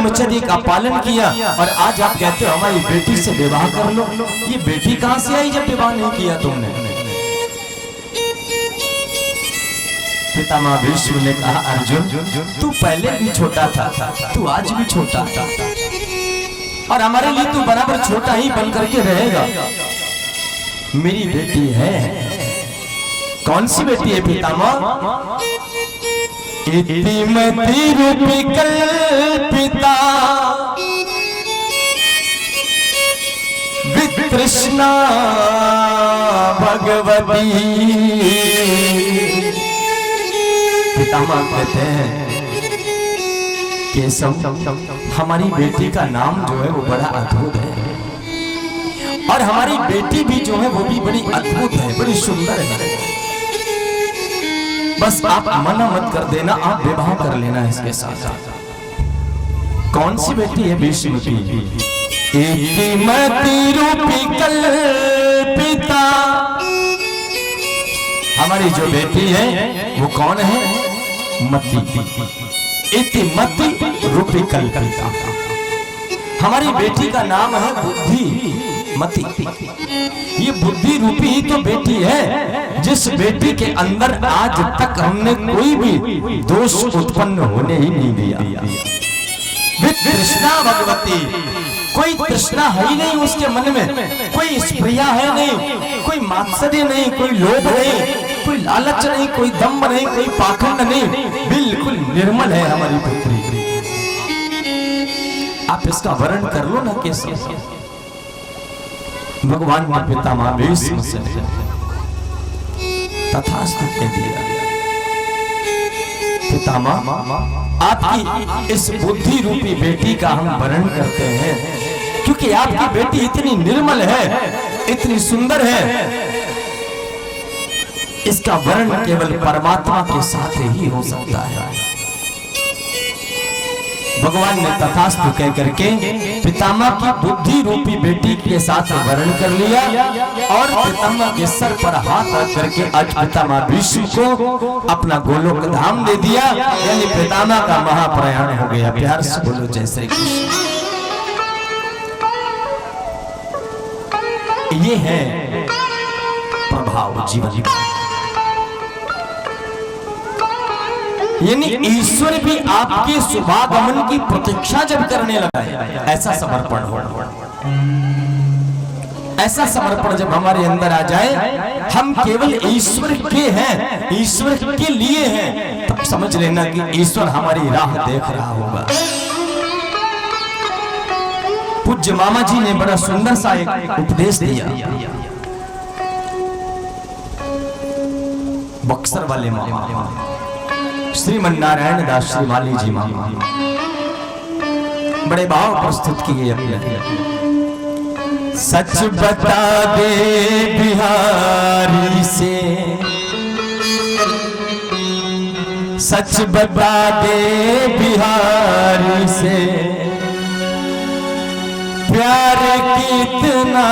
ब्रह्मचर्य का पालन किया और आज आप कहते हो हमारी बेटी से विवाह कर लो। ये बेटी कहां से आई जब विवाह नहीं किया तुमने? पितामह भीष्म ने कहा अर्जुन तू पहले भी छोटा था, तू आज भी छोटा था और हमारे लिए तू बराबर छोटा ही बन करके रहेगा। मेरी बेटी है। कौन सी बेटी है पितामह? इतिमति रूपी कल्पिता वितृष्णा भगवती। पितामह कहते हैं केशव हमारी बेटी का नाम जो है वो बड़ा अद्भुत है और हमारी बेटी भी जो है वो भी बड़ी अद्भुत है, बड़ी सुंदर है। बस आप मना मत कर देना, आप विवाह कर लेना इसके साथ। कौन सी बेटी है भीष्म की? इतिमति रूपी कल्पिता। हमारी जो बेटी है वो कौन है? मति। इतिमति रूपी कल्पिता। हमारी बेटी का नाम है बुद्धि मति। ये बुद्धि रूपी ही तो बेटी है जिस बेटी के अंदर आज तक हमने कोई भी दोष उत्पन्न होने ही नहीं दिया। तृष्णा भगवती, कोई तृष्णा है ही नहीं उसके मन में, कोई स्प्रिया है नहीं, कोई मात्सर्य नहीं, कोई लोभ नहीं, कोई लालच नहीं, कोई दम्भ नहीं, कोई पाखंड नहीं, बिल्कुल निर्मल है हमारी पुत्री। आप इसका वर्णन कर लो ना कैसे। भगवान ने पितामह भीष्म से तथास्तु कह दिया। पितामह आपकी इस बुद्धि रूपी बेटी का हम वर्णन करते हैं क्योंकि आपकी बेटी इतनी निर्मल है, इतनी सुंदर है, इसका वर्णन केवल परमात्मा के साथ ही हो सकता है। भगवान ने तथास्तु कह करके पितामह की बुद्धि रूपी बेटी के साथ वर्णन कर लिया और पितामह के सर पर हाथ रख करके आज पितामह भीष्म को अपना गोलोक धाम दे दिया, यानी पितामह का महाप्रयाण हो गया। प्यार से बोलो जय श्री कृष्ण। ये है प्रभाव जीवन का, यानी ईश्वर भी आपके शुभागमन की प्रतीक्षा जब करने लगा है, ऐसा समर्पण हो, ऐसा समर्पण जब हमारे अंदर आ जाए, हम केवल ईश्वर के हैं, ईश्वर के लिए हैं, तब समझ लेना कि ईश्वर हमारी राह देख रहा होगा। पूज्य मामा जी ने बड़ा सुंदर सा एक उपदेश दिया। बक्सर वाले मामा श्रीमन नारायण दास श्री माली जी मामा बड़े भाव प्रस्तुत किए अपने। सच बता दे बिहारी से, सच बता दे बिहारी से, प्यार कितना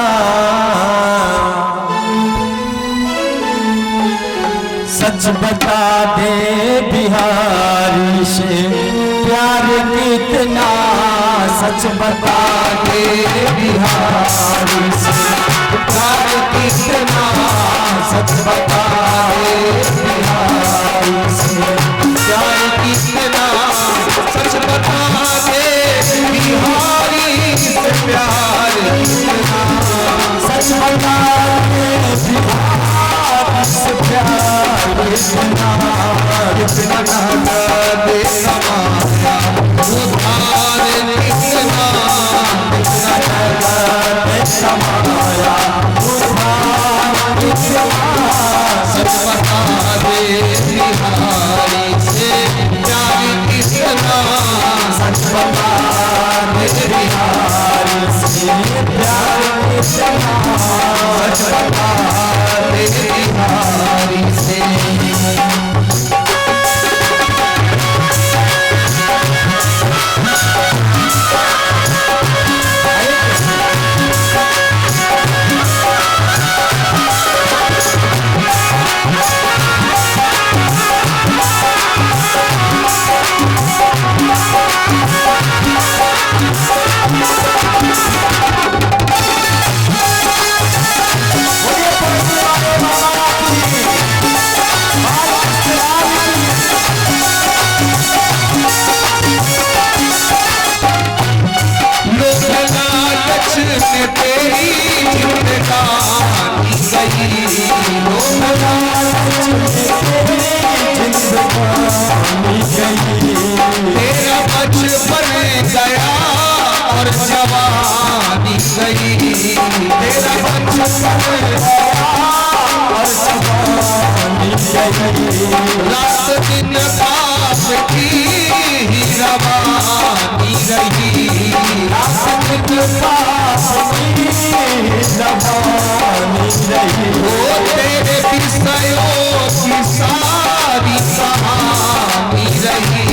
सच बता दे बिहारी से, प्यार कितना सच बता दे बिहारी से, प्यार कितना सच बता दे बिहारी से, प्यार कितना सच बता दे बिहारी से, प्यार कितना सच बता दे बिहारी से, प्यार कितना कितना दे समाया उधार कितना दे समाया उधार कितना सच बता दे बिहारी से, प्यार कितना सच बता दे बिहारी से, प्यार कितना सच बता दे बिहारी से। और जवानी गई, तेरा बचपन और जवानी गई, रात दिन पास की ही रवानी रही, रात दिन पास की रवानी रही। ओ तेरे विषयों की सारी कहानी रही,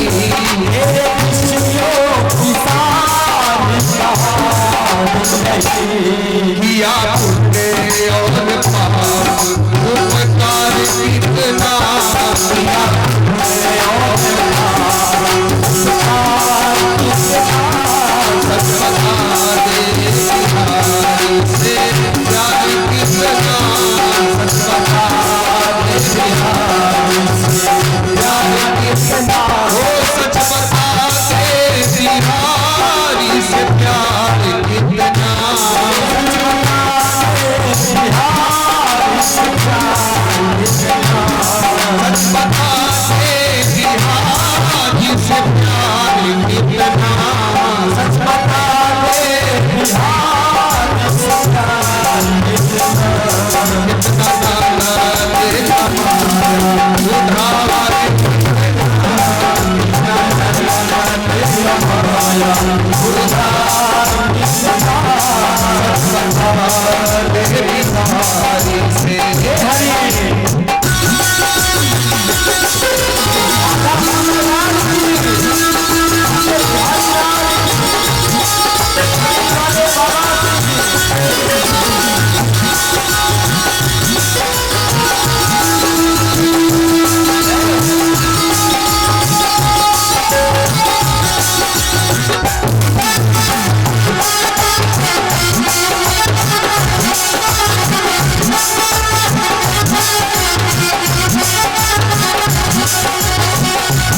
तेरे विषयों की सारी कहानी रही। किया तुमने और पाप उपकार कितना किया तुमने और पाप उपकार कितना, सच बता दे बिहारी से प्यार कितना, सच बता दे बिहारी से प्यार कितना, हो सच बता दे बिहारी से प्यार कितना, सच बता दे बिहारी से प्यार कितना, सच बता दे बिहारी से प्यार कितना, सच बता दे बिहारी से प्यार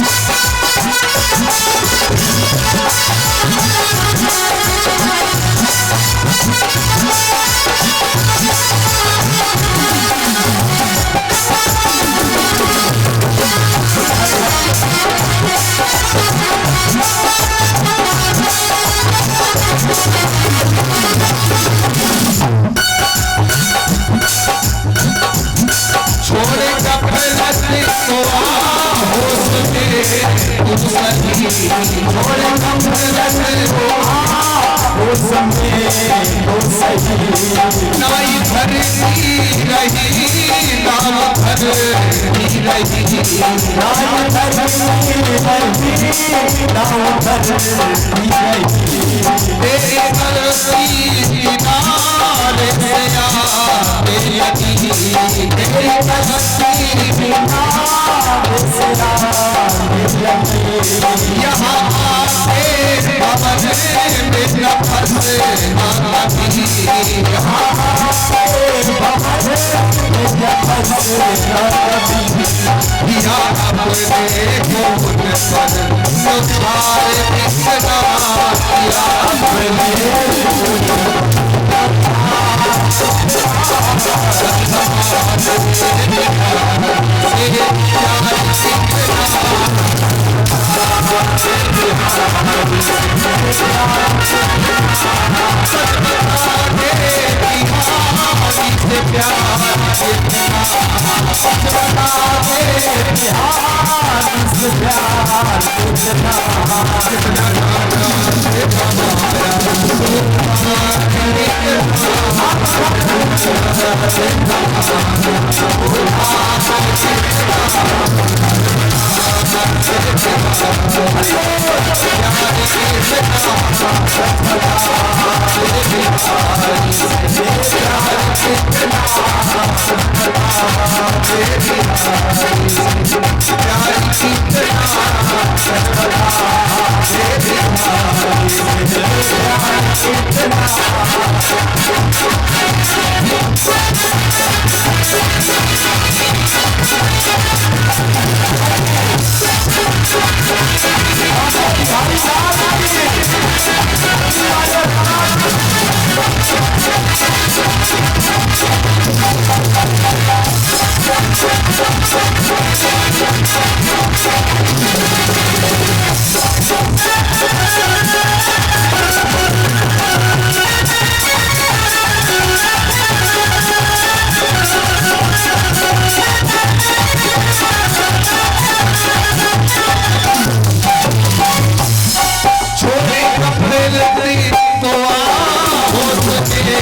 कितना, कितना तेरा उधार नाई धरती रही नाम धरती रही, नाई धरती रही नाम धरती रही, तेरे धरती किनारे से आते लगी, तेरे धरती किनारे से आते लगी, यहाँ आके भवन में नफस ना लगी, यहाँ आके भवन में नफस ना लगी, या अपने गुण पर उधार कितना, या अपने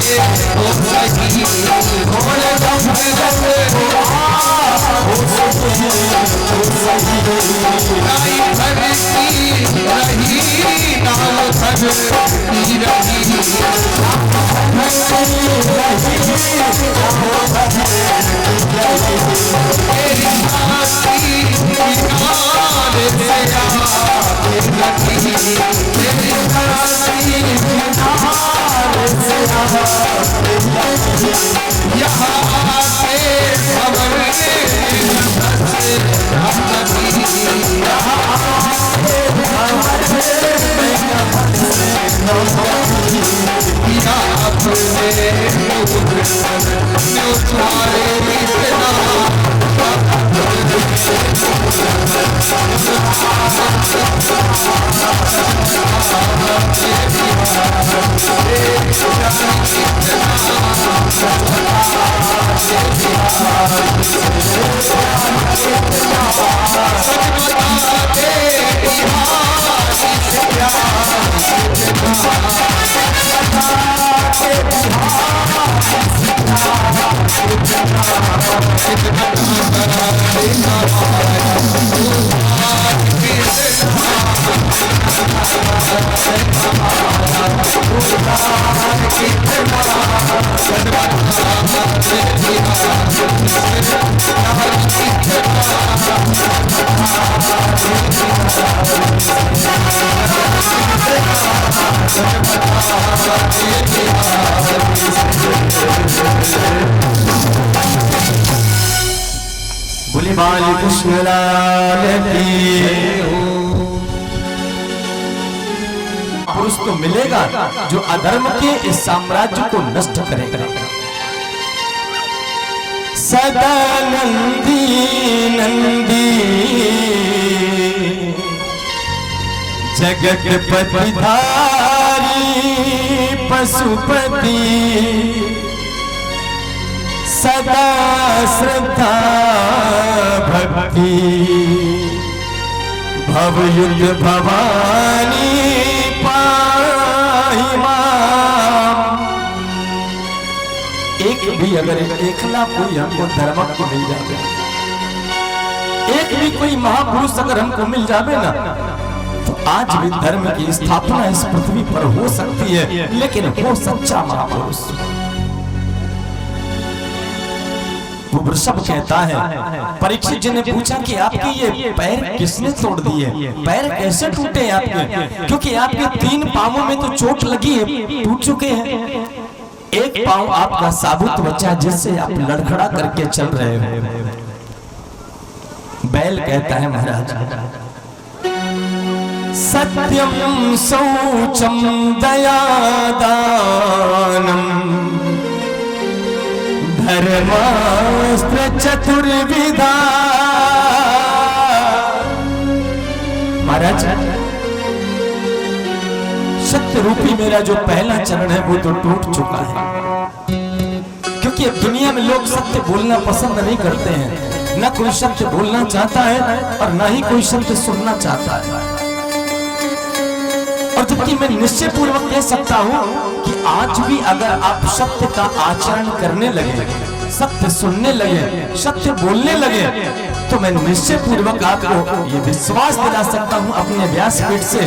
हो सही घोर गम रंग नाई धरती रही नाव धरती रही तेरी साथी किनारे से आके लगी तेरी साथी किनारे से आके लगी यहाँ आके खबर बोले बाल कृष्ण लाल की। पुरुष तो मिलेगा जो अधर्म के इस साम्राज्य को नष्ट करेगा। सदा नंदी नंदी जगत पतिधारी पशुपति सदा श्रद्धा भक्ति भवयुग भवानी पाहि माम। एक भी अगर एकला कोई हमको धर्म को मिल जावे, एक भी कोई महापुरुष अगर हमको मिल जावे ना, तो आज भी धर्म की स्थापना इस पृथ्वी पर हो सकती है, लेकिन वो सच्चा महापुरुष। वो वृषभ कहता है, परीक्षित जी ने पूछा कि आपके ये पैर किसने तोड़ दिए, पैर कैसे टूटे आपके? क्योंकि आपके 3 पांवों में तो चोट लगी है, टूट चुके हैं। एक पांव आपका साबुत बचा जिससे आप लड़खड़ा करके चल रहे हो। बैल कहता है, महाराज सत्यम शौचम दयादानम धर्मास्त्र चतुर्विधा। महाराज सत्य रूपी मेरा जो पहला चरण है वो तो टूट चुका है, क्योंकि अब दुनिया में लोग सत्य बोलना पसंद नहीं करते हैं। न कोई सत्य बोलना चाहता है और न ही कोई सत्य सुनना चाहता है। और जबकि मैं निश्चय पूर्वक कह सकता हूं कि आज भी अगर आप सत्य का आचरण करने लगे, सत्य सुनने लगे, सत्य बोलने लगे, तो मैं निश्चय पूर्वक आपको ये विश्वास दिला सकता हूं अपने व्यासपीठ से,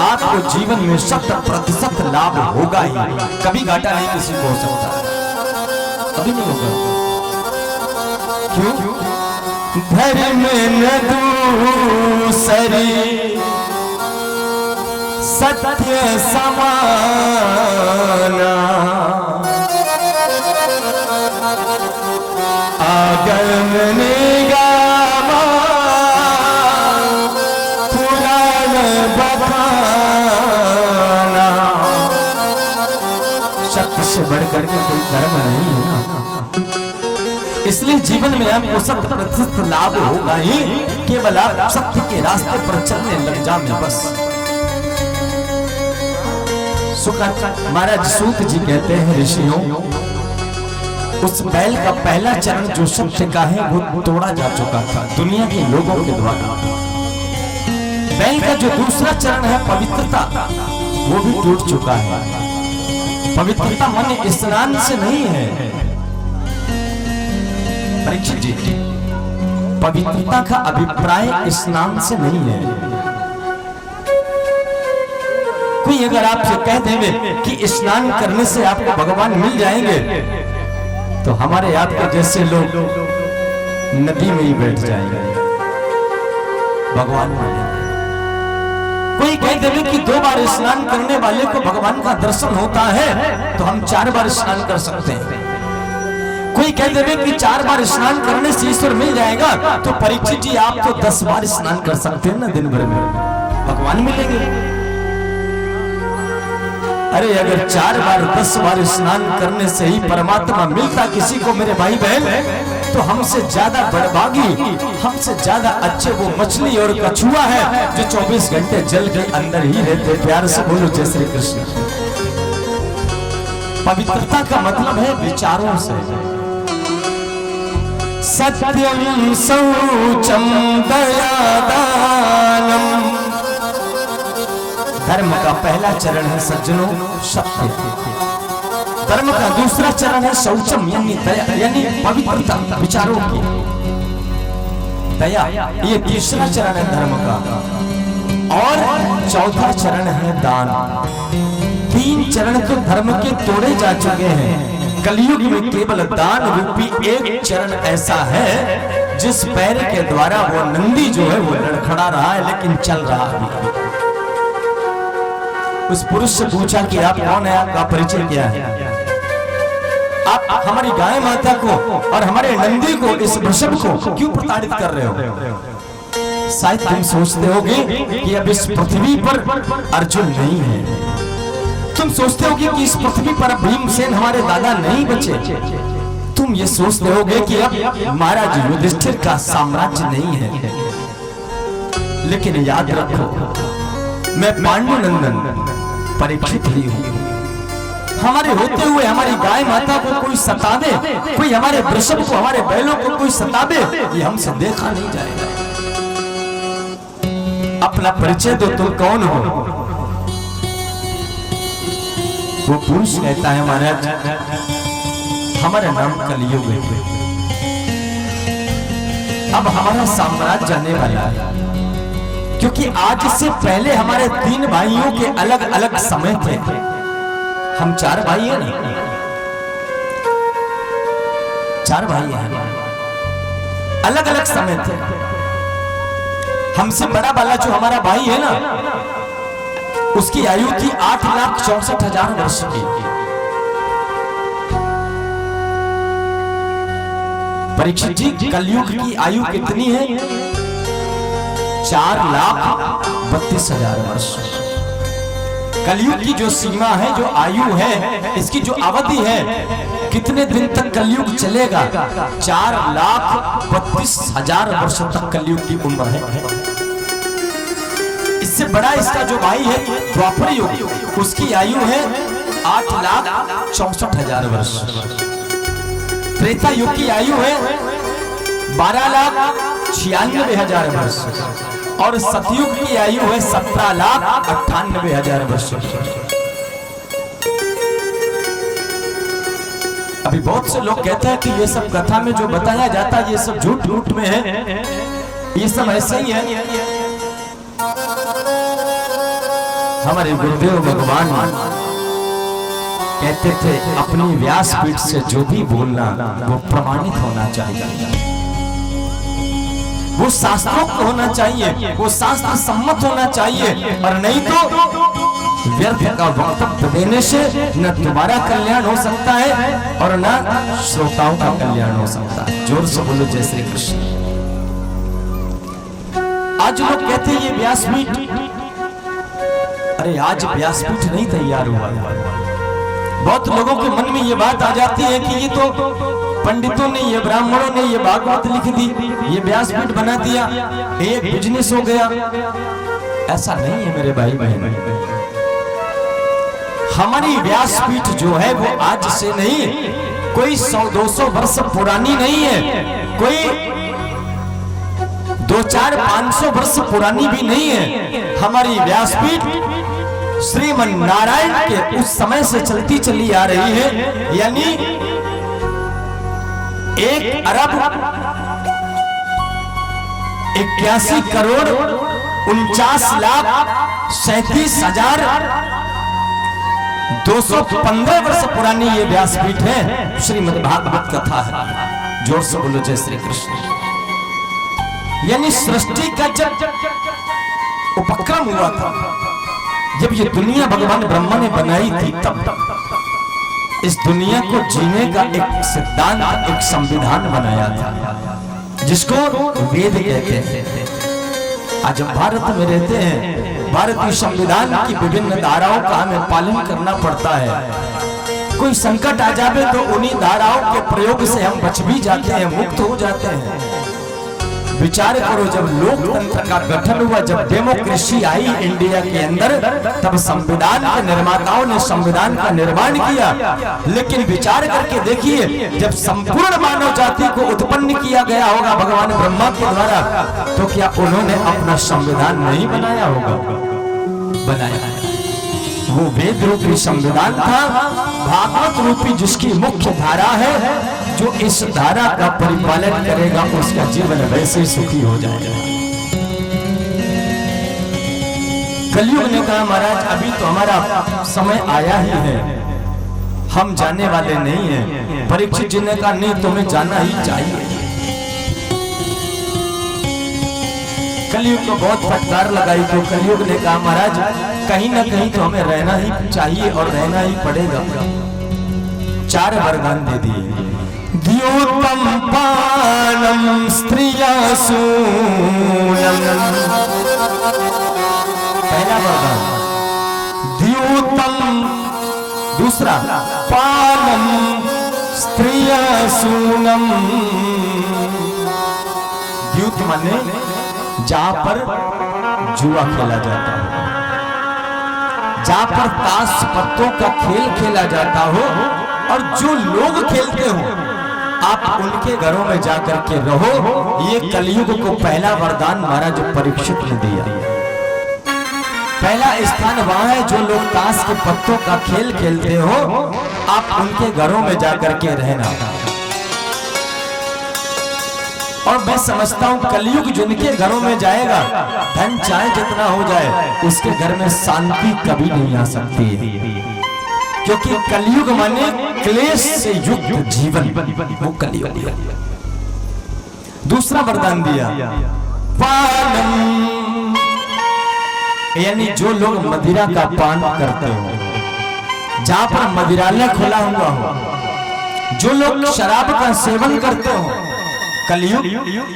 आपको जीवन में 100% लाभ होगा ही। कभी घाटा नहीं किसी को हो सकता, कभी नहीं होगा। क्यों? धर्म न दूसरी सत्य समाना आगम निगम पुराण बताना। सत्य से बढ़कर के कोई धर्म नहीं है ना, इसलिए जीवन में आपको 100% लाभ होगा ही। केवल आप सत्य के रास्ते पर चलने लग जाए बस। महाराज सूत जी कहते हैं, ऋषियों उस बैल का पहला चरण जो सत्य का है वो तोड़ा जा चुका था दुनिया के लोगों के द्वारा। बैल का जो दूसरा चरण है पवित्रता, वो भी टूट चुका है। पवित्रता मन स्नान से नहीं है परीक्षित जी, पवित्रता का अभिप्राय स्नान से नहीं है। कोई अगर आपसे कह देवे कि स्नान करने से आपको भगवान मिल जाएंगे, तो हमारे आपके जैसे लोग नदी में ही बैठ जाएंगे, भगवान मिलेंगे। कोई कह देवे कि 2 बार स्नान करने वाले को भगवान का दर्शन होता है, तो हम 4 बार स्नान कर सकते हैं। कोई कह देवे कि 4 बार स्नान करने से ईश्वर मिल जाएगा, तो परीक्षित जी आप तो 10 बार स्नान कर सकते हैं ना दिन भर में, भगवान मिलेंगे। अरे अगर 4 बार 10 बार स्नान करने से ही परमात्मा मिलता किसी को मेरे भाई बहन, तो हमसे ज्यादा बड़भागी, हमसे ज्यादा अच्छे वो मछली और कछुआ है जो 24 घंटे जल के अंदर ही रहते। प्यार से बोलो जय श्री कृष्ण। पवित्रता का मतलब है विचारों से। सत्यम शौचम दयादानम, धर्म का पहला चरण है सज्जनों सत्य। धर्म का दूसरा चरण है शौचम यानी दया, यानी पवित्रता विचारों की। दया ये तीसरा चरण है धर्म का, और चौथा चरण है दान। 3 चरण तो धर्म के तोड़े जा चुके हैं। कलयुग में केवल दान रूपी एक चरण ऐसा है जिस पैर के द्वारा वो नंदी जो है वो लड़खड़ा रहा है, लेकिन चल रहा है। उस पुरुष से पूछा कि आप कौन है, आपका परिचय क्या है? आप हमारी गाय माता को और हमारे नंदी को, इस वृषभ को क्यों प्रताड़ित कर रहे हो? शायद तुम सोचते होगे कि अब इस पृथ्वी पर अर्जुन नहीं है। तुम सोचते होगे कि इस पृथ्वी पर भीमसेन हमारे दादा नहीं बचे। तुम ये सोचते होगे कि अब महाराज युधिष्ठिर का साम्राज्य नहीं है। लेकिन याद रखो, मैं पांडुनंदन परीक्षित ही हूं। हमारे होते हुए हमारी गाय माता को कोई सतावे, कोई हमारे वृषभ को, हमारे बैलों को कोई सतावे, ये हमसे देखा नहीं जाएगा। अपना परिचय दो, तुम कौन हो? वो पुरुष कहता है महाराज हमारा नाम कलयुग है, अब हमारा साम्राज्य जाने वाला है। क्योंकि आज से पहले हमारे 3 भाइयों के अलग अलग समय थे। हम 4 भाई हैं ना, 4 भाई हैं, अलग अलग समय थे। हमसे बड़ा वाला जो हमारा भाई है ना, उसकी आयु थी 8,64,000 वर्ष की। परीक्षित जी कलयुग की आयु कितनी है? 4,32,000 वर्ष। कलयुग की जो सीमा है, जो आयु है, इसकी जो अवधि है, कितने दिन तक कलयुग चलेगा? 4,32,000 वर्ष तक कलयुग की उम्र है। इससे बड़ा इसका जो भाई है द्वापर युग, उसकी आयु है 8,64,000 वर्ष। त्रेता युग की आयु है 12,96,000 वर्ष, और सतयुग की आयु है 17,98,000 वर्ष। अभी बहुत से लोग कहते हैं कि ये सब कथा में जो बताया जाता है ये सब झूठ झूठ में है, ये सब ऐसे ही है। हमारे गुरुदेव भगवान कहते थे अपनी व्यासपीठ से जो भी बोलना वो प्रमाणित होना चाहिए, वो शास्त्रोक्त होना चाहिए, वो शास्त्र सम्मत होना चाहिए, और नहीं तो व्यर्थ का वक्तव्य देने से न तुम्हारा कल्याण हो सकता है और न श्रोताओं का कल्याण हो सकता है। जोर से बोलो जय श्री कृष्ण। आज लोग कहते हैं ये व्यासपीठ, अरे आज व्यासपीठ नहीं तैयार हुआ। बहुत लोगों के मन में ये बात आ जाती है कि ये तो पंडितों ने, ये ब्राह्मणों ने ये भागवत लिख दी, ये व्यासपीठ बना दिया, एक बिजनेस हो गया। ऐसा नहीं है मेरे भाई बहन। हमारी व्यासपीठ जो है वो आज से नहीं, कोई 100-200 वर्ष पुरानी नहीं है, कोई 2-4-500 वर्ष पुरानी भी नहीं है। हमारी व्यासपीठ श्रीमन नारायण के उस समय से चलती चली आ रही है, यानी 1,41,37,215 वर्ष पुरानी ये व्यासपीठ है। श्रीमद् भागवत कथा है। जोर से बोलो जय श्री कृष्ण। यानी सृष्टि का जब उपक्रम हुआ था, जब ये दुनिया भगवान ब्रह्मा ने बनाई थी, तब इस दुनिया को जीने का एक सिद्धांत, एक संविधान बनाया था, जिसको वेद कहते हैं। आज भारत में रहते हैं, भारतीय संविधान की विभिन्न धाराओं का हमें पालन करना पड़ता है। कोई संकट आ जाए तो उन्हीं धाराओं के प्रयोग से हम बच भी जाते हैं, मुक्त हो जाते हैं। विचार करो, जब लोकतंत्र का गठन हुआ, जब डेमोक्रेसी आई इंडिया के अंदर, तब संविधान के निर्माताओं ने संविधान का निर्माण किया। लेकिन विचार करके देखिए, जब संपूर्ण मानव जाति को उत्पन्न किया गया होगा भगवान ब्रह्मा के द्वारा, तो क्या उन्होंने अपना संविधान नहीं बनाया होगा? बनाया। वो वेद रूपी संविधान था, भागवत रूपी जिसकी मुख्य धारा है। जो इस धारा का परिपालन करेगा, उसका जीवन वैसे सुखी हो जाएगा। कलयुग ने कहा, महाराज अभी तो हमारा समय आया ही है, हम जाने वाले नहीं हैं। परीक्षित जी ने कहा, नहीं, तुम्हें जाना ही चाहिए। कलयुग को बहुत फटकार लगाई, तो कलयुग ने कहा, महाराज कहीं ना कहीं तो हमें रहना ही चाहिए और रहना ही पड़ेगा। 4 वरदान दे दिए। द्योतम पानम स्त्रियासूनम, पहला वरदान द्योतम। दूसरा, पानम स्त्रियासूनम। द्यूत माने जहां पर जुआ खेला जाता हो, जहां पर ताश पत्तों का खेल खेला जाता हो, और जो लोग खेलते हो, आप उनके घरों में जाकर के रहो। ये कलयुग को पहला वरदान महाराज परीक्षित ने दिया। पहला स्थान वहां है, जो लोग ताश के पत्तों का खेल खेलते हो, आप उनके घरों में जाकर के रहना। और मैं समझता हूं कलयुग जिनके घरों में जाएगा, धन चाहे जितना हो जाए, उसके घर में शांति कभी नहीं आ सकती, क्योंकि कलयुग माने क्लेश से युक्त जीवन, वो कलयुग। दूसरा वरदान दिया, पानम, यानी जो लोग मदिरा का पान करते हो, जहां पर मदिरालय खुला हुआ हो, जो लोग शराब का सेवन करते हो, कलयुग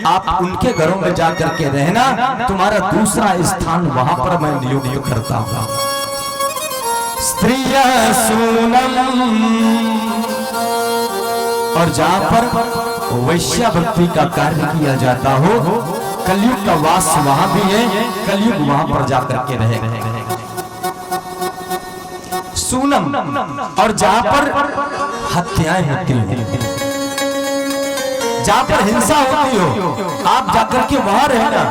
आप उनके घरों में जाकर के रहना। तुम्हारा दूसरा स्थान वहां पर मैं नियुक्त करता हूं। स्त्रियासूनम, और जहां पर वैश्यावृत्ति का कार्य किया जाता हो, कलयुग का वास वहां भी है, कलयुग वहां पर जाकर के रहेगा। सूनम, और जहां पर हत्याएं होती हैं, जहां पर हिंसा होती हो, आप जाकर के वहां रहना।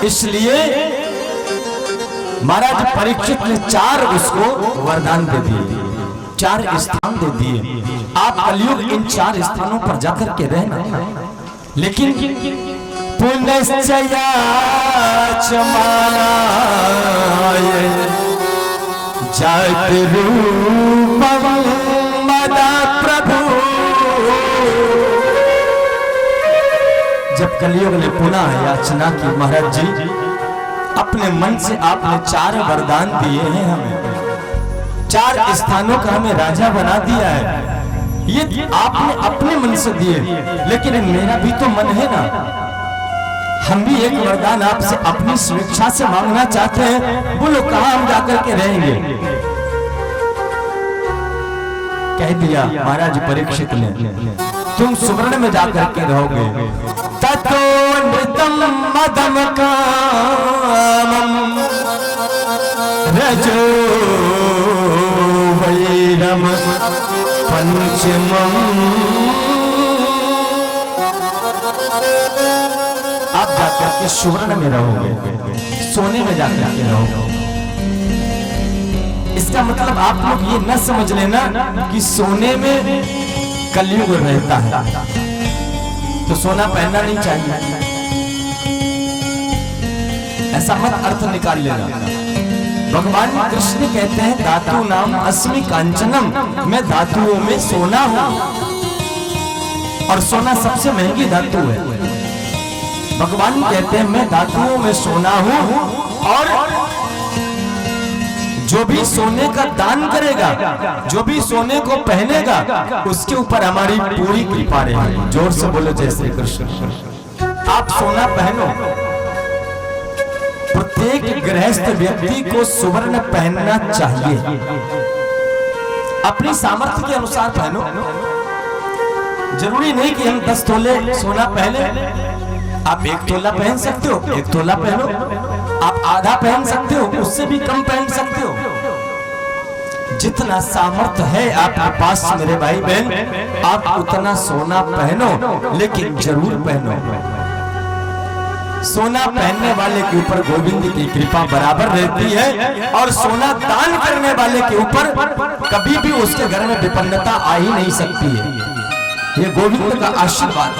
इसलिए महाराज परीक्षित ने 4 उसको वरदान दे दिए, 4 स्थान दे दिए। आप कलयुग इन 4 स्थानों पर जाकर के रहना। लेकिन पुनश्चयाचमानाय जात रूपम मदा प्रभु। जब कलयुग ने पुनः याचना की, महाराज जी अपने मन से आपने 4 वरदान दिए हैं, हमें 4 स्थानों का हमें राजा बना दिया है। ये आपने अपने मन से दिए, लेकिन मेरा भी तो मन है ना। हम भी एक वरदान आपसे अपनी स्वेच्छा से मांगना चाहते हैं। बोलो कहां हम जाकर के रहेंगे? कह दिया महाराज परीक्षित ने, तुम सुवर्ण में जाकर के रहोगे। ततो नृतम मदम कामम रजो वैरम पंचमम। आप जाकर के सुवर्ण में रहोगे, सोने में जाकर के रहोगे। इसका मतलब आप लोग ये न समझ लेना कि सोने में कलयुग रहता है तो सोना पहनना नहीं चाहिए, ऐसा मत अर्थ निकाल लेना। भगवान कृष्ण कहते हैं धातु नाम अस्मि कांचनम, मैं धातुओं में सोना हूं और सोना सबसे महंगी धातु है। भगवान कहते हैं मैं धातुओं में सोना हूं और जो भी सोने का दान करेगा, जो भी सोने को पहनेगा, उसके ऊपर हमारी पूरी कृपा रहेगी। जोर से बोलो जय श्री कृष्ण। आप सोना पहनो, प्रत्येक गृहस्थ व्यक्ति को सुवर्ण पहनना चाहिए, अपनी सामर्थ्य के अनुसार पहनो। जरूरी नहीं कि हम 10 तोले सोना पहने, आप 1 तोला पहन सकते हो, 1 तोला पहनो, आप आधा पहन सकते हो, उससे भी कम पहन सकते हो। जितना सामर्थ्य है आपके पास मेरे भाई बहन, आप उतना सोना पहनो, लेकिन जरूर पहनो। सोना पहनने वाले के ऊपर गोविंद की कृपा बराबर रहती है और सोना दान करने वाले के ऊपर कभी भी उसके घर में विपन्नता आ ही नहीं सकती है। ये गोविंद का आशीर्वाद,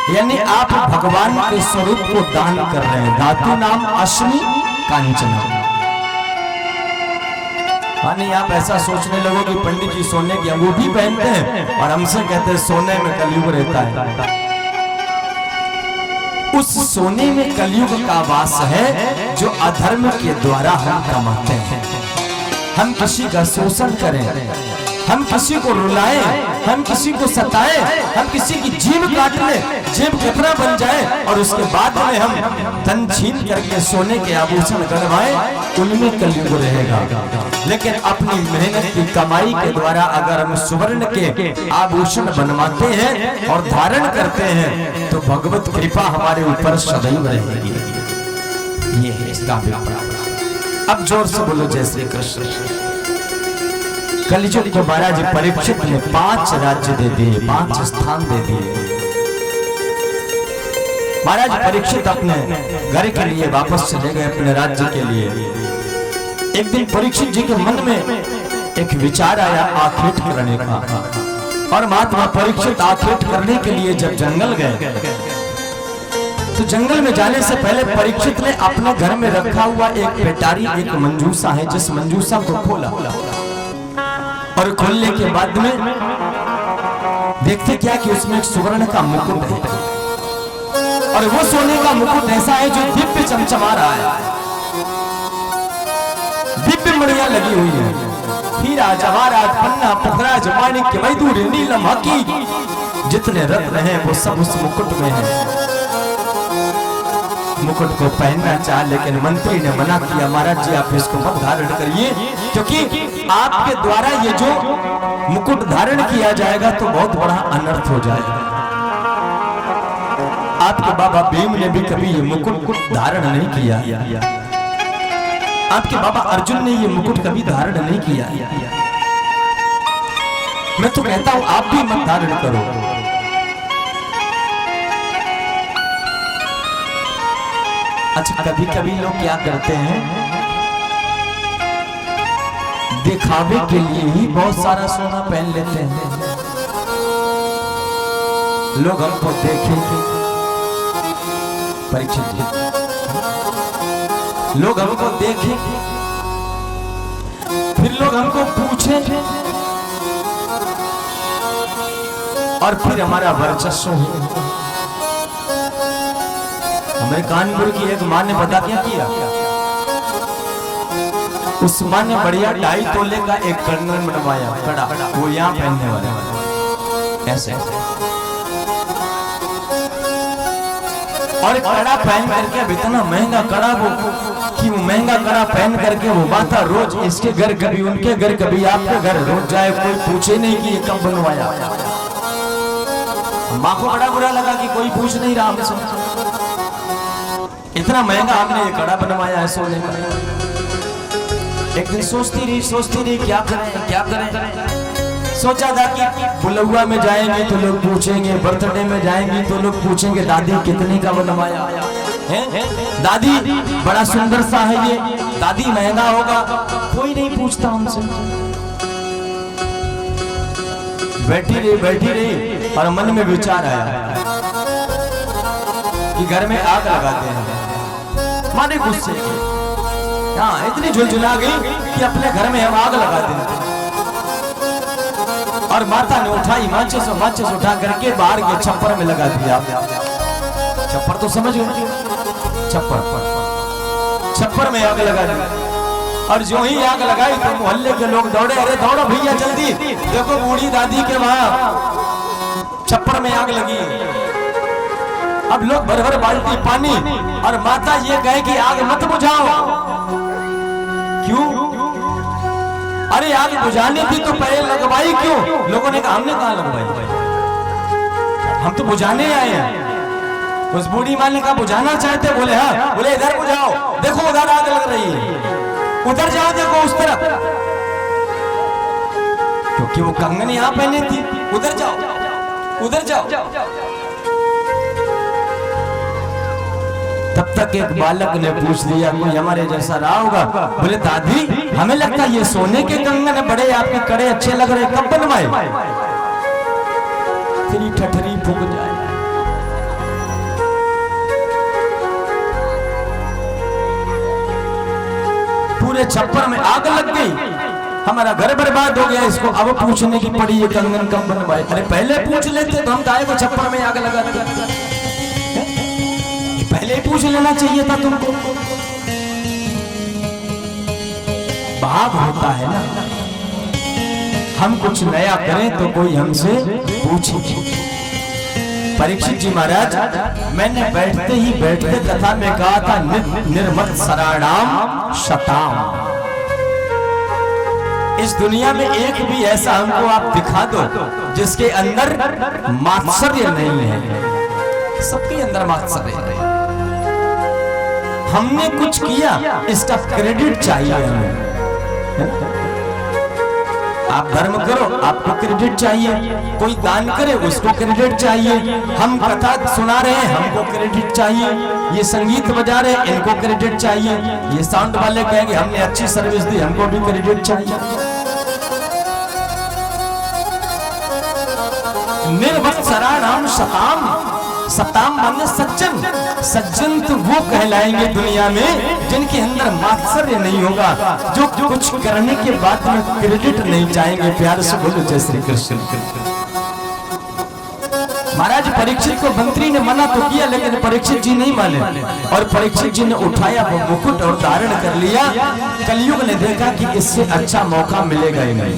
यानी आप भगवान के स्वरूप को दान कर रहे हैं। धातु नाम अस्मि कांचनम। नहीं आप ऐसा सोचने लगो कि पंडित जी सोने की अंगूठी पहनते हैं और हमसे कहते हैं सोने में कलयुग रहता है। उस सोने में कलयुग का वास है जो अधर्म के द्वारा हम कमाते हैं। हम किसी का शोषण करें, हम किसी को रुलाएं, हम किसी को सताएं, हम किसी की जीभ काट लें, जेब कतरा बन जाए और उसके बाद में हम धन छीन करके सोने के आभूषण गढ़वाएं, उनमें कलयुग रहेगा। लेकिन अपनी मेहनत की कमाई के द्वारा अगर हम सुवर्ण के आभूषण बनवाते हैं और धारण करते हैं तो भगवत कृपा हमारे ऊपर सदैव रहेगी। ये है इसका अभिप्राय। अब जोर से बोलो जय श्री कृष्ण। कलियुग को महाराज परीक्षित ने 5 राज्य दे दिए, 5 स्थान दे दिए। महाराज परीक्षित अपने घर के लिए वापस चले गए, अपने राज्य के लिए। एक दिन परीक्षित जी के मन में एक विचार आया आखेट करने का, और महात्मा परीक्षित आखेट करने के लिए जब जंगल गए तो जंगल में जाने से पहले परीक्षित ने अपने घर में रखा हुआ एक पेटारी, एक मंजूसा है, जिस मंजूसा को खोला और खोलने के बाद में देखते क्या कि उसमें एक सुवर्ण का मुकुट है और वो सोने का मुकुट ऐसा है जो दिव्य चमचमा रहा है, दिव्य मणियां लगी हुई है। हीरा जवाहरात पन्ना पथराज माणिक्य वैदूर्य नीलम हकीक, जितने रत्न हैं वो सब उस मुकुट में है। मुकुट को पहनना चाहा लेकिन मंत्री ने मना किया, महाराज जी आप इसको मत धारण करिए, क्योंकि आपके द्वारा ये जो मुकुट धारण किया जाएगा तो बहुत बड़ा अनर्थ हो जाएगा। आपके बाबा भीम ने भी कभी ये मुकुट धारण नहीं किया, आपके बाबा अर्जुन ने ये मुकुट कभी धारण नहीं किया। मैं तो कहता हूं आप भी मत धारण करो। अच्छा कभी कभी लोग क्या करते हैं, दिखावे के लिए ही बहुत सारा सोना पहन लेते हैं। लोग हमको देखेंगे, परीक्षित जी, लोग हमको देखेंगे, फिर लोग हमको पूछेंगे और फिर हमारा वर्चस्व हो। हमारे कानपुर की एक माँ ने पता क्या किया, उस माँ ने बढ़िया 2.5 तोले का एक कंगन बनवाया, कड़ा, वो यहाँ पहनने वाले ऐसे, और कड़ा पहन करके अब इतना महंगा कड़ा वो कि वो महंगा कड़ा पहन करके वो माता रोज इसके घर कभी उनके घर कभी आपके घर रोज जाए, कोई पूछे नहीं कि ये कब बनवाया। माँ को बड़ा बुरा लगा कि कोई पूछ नहीं रहा हमसे, इतना महंगा आपने ये कड़ा बनवाया है सोने का। एक दिन सोचती रही क्या करें क्या करें। सोचा था कि बुलौआ में जाएंगे तो लोग पूछेंगे, बर्थडे में जाएंगे तो लोग पूछेंगे दादी कितने का बनवाया है, दादी बड़ा सुंदर सा है ये, दादी महंगा होगा, कोई नहीं पूछता हमसे। बैठी रही और मन में विचार आया कि घर में आग लगाते हैं। माने गुस्से, हाँ इतनी झुलझुला गई कि अपने घर में हम आग लगाते हैं। और माता ने उठाई माचिस उठा करके बाहर के छप्पर में लगा दिया। छप्पर तो समझ गए, छप्पर में आग लगा दी। और जो ही आग लगाई तो मोहल्ले के लोग दौड़े, अरे दौड़ो भैया जल्दी, देखो बूढ़ी दादी के वहां छप्पर में आग लगी। अब लोग भर भर बाल्टी पानी, और माता ये कहे कि आग मत बुझाओ। क्यों? अरे आग बुझानी थी तो पहले लगवाई क्यों? लोगों ने कहा हमने कहां लगवाई, हम तो बुझाने आए हैं। उस बूढ़ी माँ ने कहा बुझाना चाहते? बोले हाँ। बोले इधर बुझाओ, देखो उधर आग लग रही है, उधर जाओ देखो उस तरफ, क्योंकि वो कंगन यहां पहने थी। उधर जाओ। तब तक एक बालक ने पूछ लिया, कोई हमारे जैसा रहा होगा। बोले दादी हमें लगता है ये सोने के कंगन है, बड़े आपके कड़े अच्छे लग रहे, कब बनवाए? तेरी ठठरी फूक जाए। पूरे छप्पर में आग लग गई, हमारा घर बर्बाद हो गया। इसको अब पूछने की पड़ी ये कंगन कब बनवाए? अरे पहले पूछ लेते तो हम काहे को छप्पर में आग लगाते? पहले ही पूछ लेना चाहिए था तुमको। भाव होता है ना, हम कुछ नया करें तो कोई हमसे पूछे। परीक्षित जी महाराज, मैंने बैठते कथा में कहा था निर्मत सराणाम शताम। इस दुनिया में एक भी ऐसा हमको आप दिखा दो जिसके अंदर मात्सर्य नहीं है। सबके अंदर मात्सर्य है। हमने कुछ किया, इसका क्रेडिट चाहिए हमें। आप धर्म करो, आपको क्रेडिट चाहिए। कोई दान करे, उसको क्रेडिट चाहिए। हम कथा सुना रहे हैं, हमको क्रेडिट चाहिए। ये संगीत बजा रहे हैं, इनको क्रेडिट चाहिए। ये साउंड वाले कहेंगे हमने अच्छी सर्विस दी, हमको भी क्रेडिट चाहिए। निर्वत्सराणाम शताम। सताम माने सज्जन। सज्जन तो वो कहलाएंगे दुनिया में जिनके अंदर मात्सर्य नहीं होगा, जो कुछ करने के बाद में क्रेडिट नहीं चाहेंगे। प्यार से बोलो जय श्री कृष्ण। महाराज परीक्षित को मंत्री ने मना तो किया, लेकिन परीक्षित जी नहीं माने, और परीक्षित जी ने उठाया वो मुकुट और धारण कर लिया। कलयुग ने देखा कि इससे अच्छा मौका मिलेगा ही नहीं।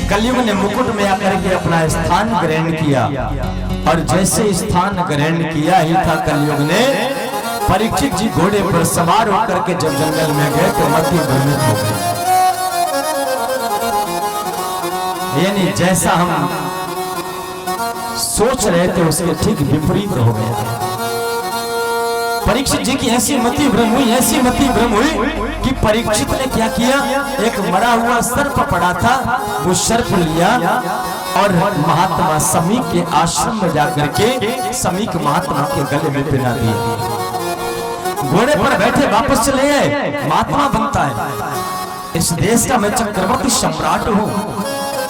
कलयुग ने मुकुट में आकर के अपना स्थान ग्रहण किया, और जैसे स्थान ग्रहण किया ही था कलयुग ने, परीक्षित जी घोड़े पर सवार होकर के जब जंगल में गए तो मति भ्रमित हो गए। यानी जैसा हम सोच रहे थे उसके ठीक विपरीत हो गया। परीक्षित जी की ऐसी मति भ्रम हुई कि परीक्षित ने क्या किया, एक मरा हुआ सर्प पड़ा था, वो सर्प लिया और महात्मा समीक के आश्रम में जाकर के समीक महात्मा के गले में पहना दिया। घोड़े पर बैठे वापस चले आए। महात्मा बनता है, इस देश का मैं चक्रवर्ती सम्राट हूँ,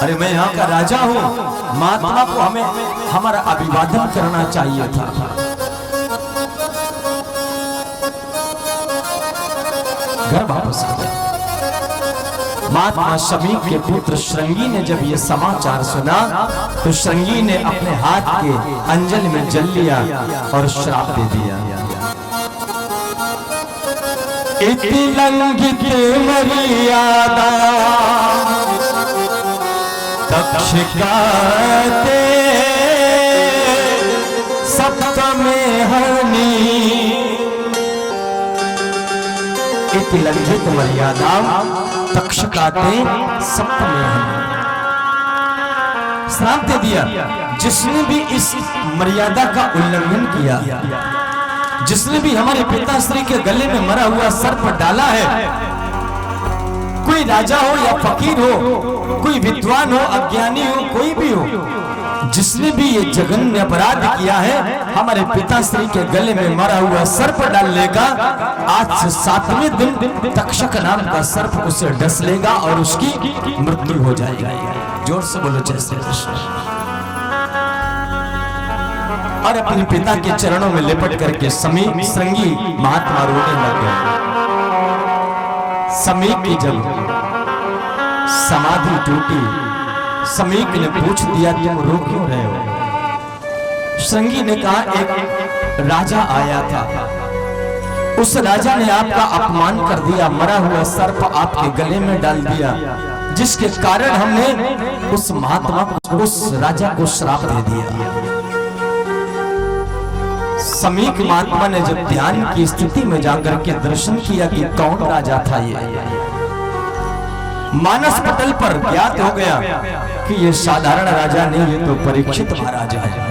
अरे मैं यहाँ का राजा हूँ। महात्मा को हमें हमारा अभिवादन करना चाहिए था। घर वापस आ गए। महात्मा समीक के पुत्र श्रृंगी ने जब ये समाचार सुना तो श्रृंगी ने अपने हाथ के अंजल में जल लिया और श्राप दे दिया। इति लंघित मर्यादा तक्षकाते सप्तमे हरणी। इति लंघित मर्यादा तक्षकाते सप्तमे हरणी। श्राप दे दिया। जिसने भी इस मर्यादा का उल्लंघन किया, जिसने भी हमारे पिताश्री के गले में मरा हुआ सर्प डाला है, कोई राजा हो या फकीर हो, कोई विद्वान हो, अज्ञानी हो, कोई भी हो, जिसने भी ये जघन्य अपराध किया है, हमारे पिताश्री के गले में मरा हुआ सर्प डाल लेगा। आज से 7वें दिन तक्षक नाम का सर्प उसे डस लेगा और उसकी मृत्यु हो जाएगी। जोर से बोलो जय श्री कृष्ण। और अपने पिता के चरणों में लिपट करके समीप श्रृंगी महात्मा रोने लगे। समीप की जब समाधि टूटी, समीप ने पूछ दिया तुम रो क्यों रहे हो? श्रृंगी ने कहा एक राजा आया था, उस राजा ने आपका अपमान कर दिया, मरा हुआ सर्प आपके गले में डाल दिया, जिसके कारण हमने उस महात्मा को, उस राजा को श्राप दे दिया। समीक महात्मा ने जब ध्यान की स्थिति में जाकर के दर्शन किया कि कौन राजा था ये, मानस पटल पर ज्ञात हो गया कि ये साधारण राजा नहीं, ये तो परीक्षित महाराजा है।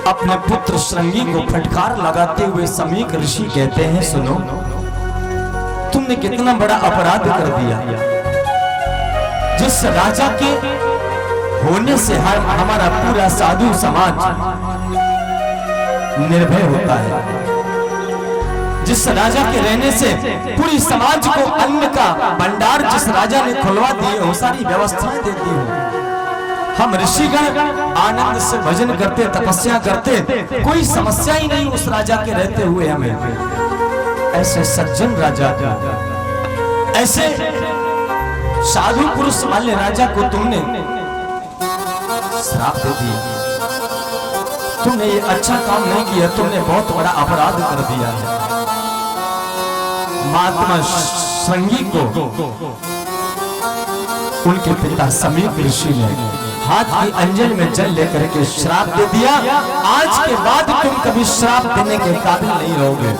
अपने पुत्र श्रृंगी को फटकार लगाते हुए समीक ऋषि कहते हैं सुनो, तुमने कितना बड़ा अपराध कर दिया। जिस राजा के होने से हमारा पूरा साधु समाज निर्भय होता है, जिस राजा के रहने से पूरी समाज को अन्न का भंडार जिस राजा ने खुलवा दिए, वो सारी व्यवस्थाएं देती हूँ। हम ऋषिगण आनंद से भजन करते, तपस्या करते, कोई समस्या ही नहीं उस राजा के रहते हुए हमें। ऐसे सज्जन राजा, ऐसे साधु पुरुष वाले राजा को तुमने श्राप दे दिया। तुमने ये अच्छा काम नहीं किया, तुमने बहुत बड़ा अपराध कर दिया है। महात्मा श्रृंगी को उनके पिता समीप ऋषि ने हाथ की अंजलि में जल लेकर के श्राप दे दिया। आज के बाद तुम कभी श्राप देने के काबिल नहीं रहोगे।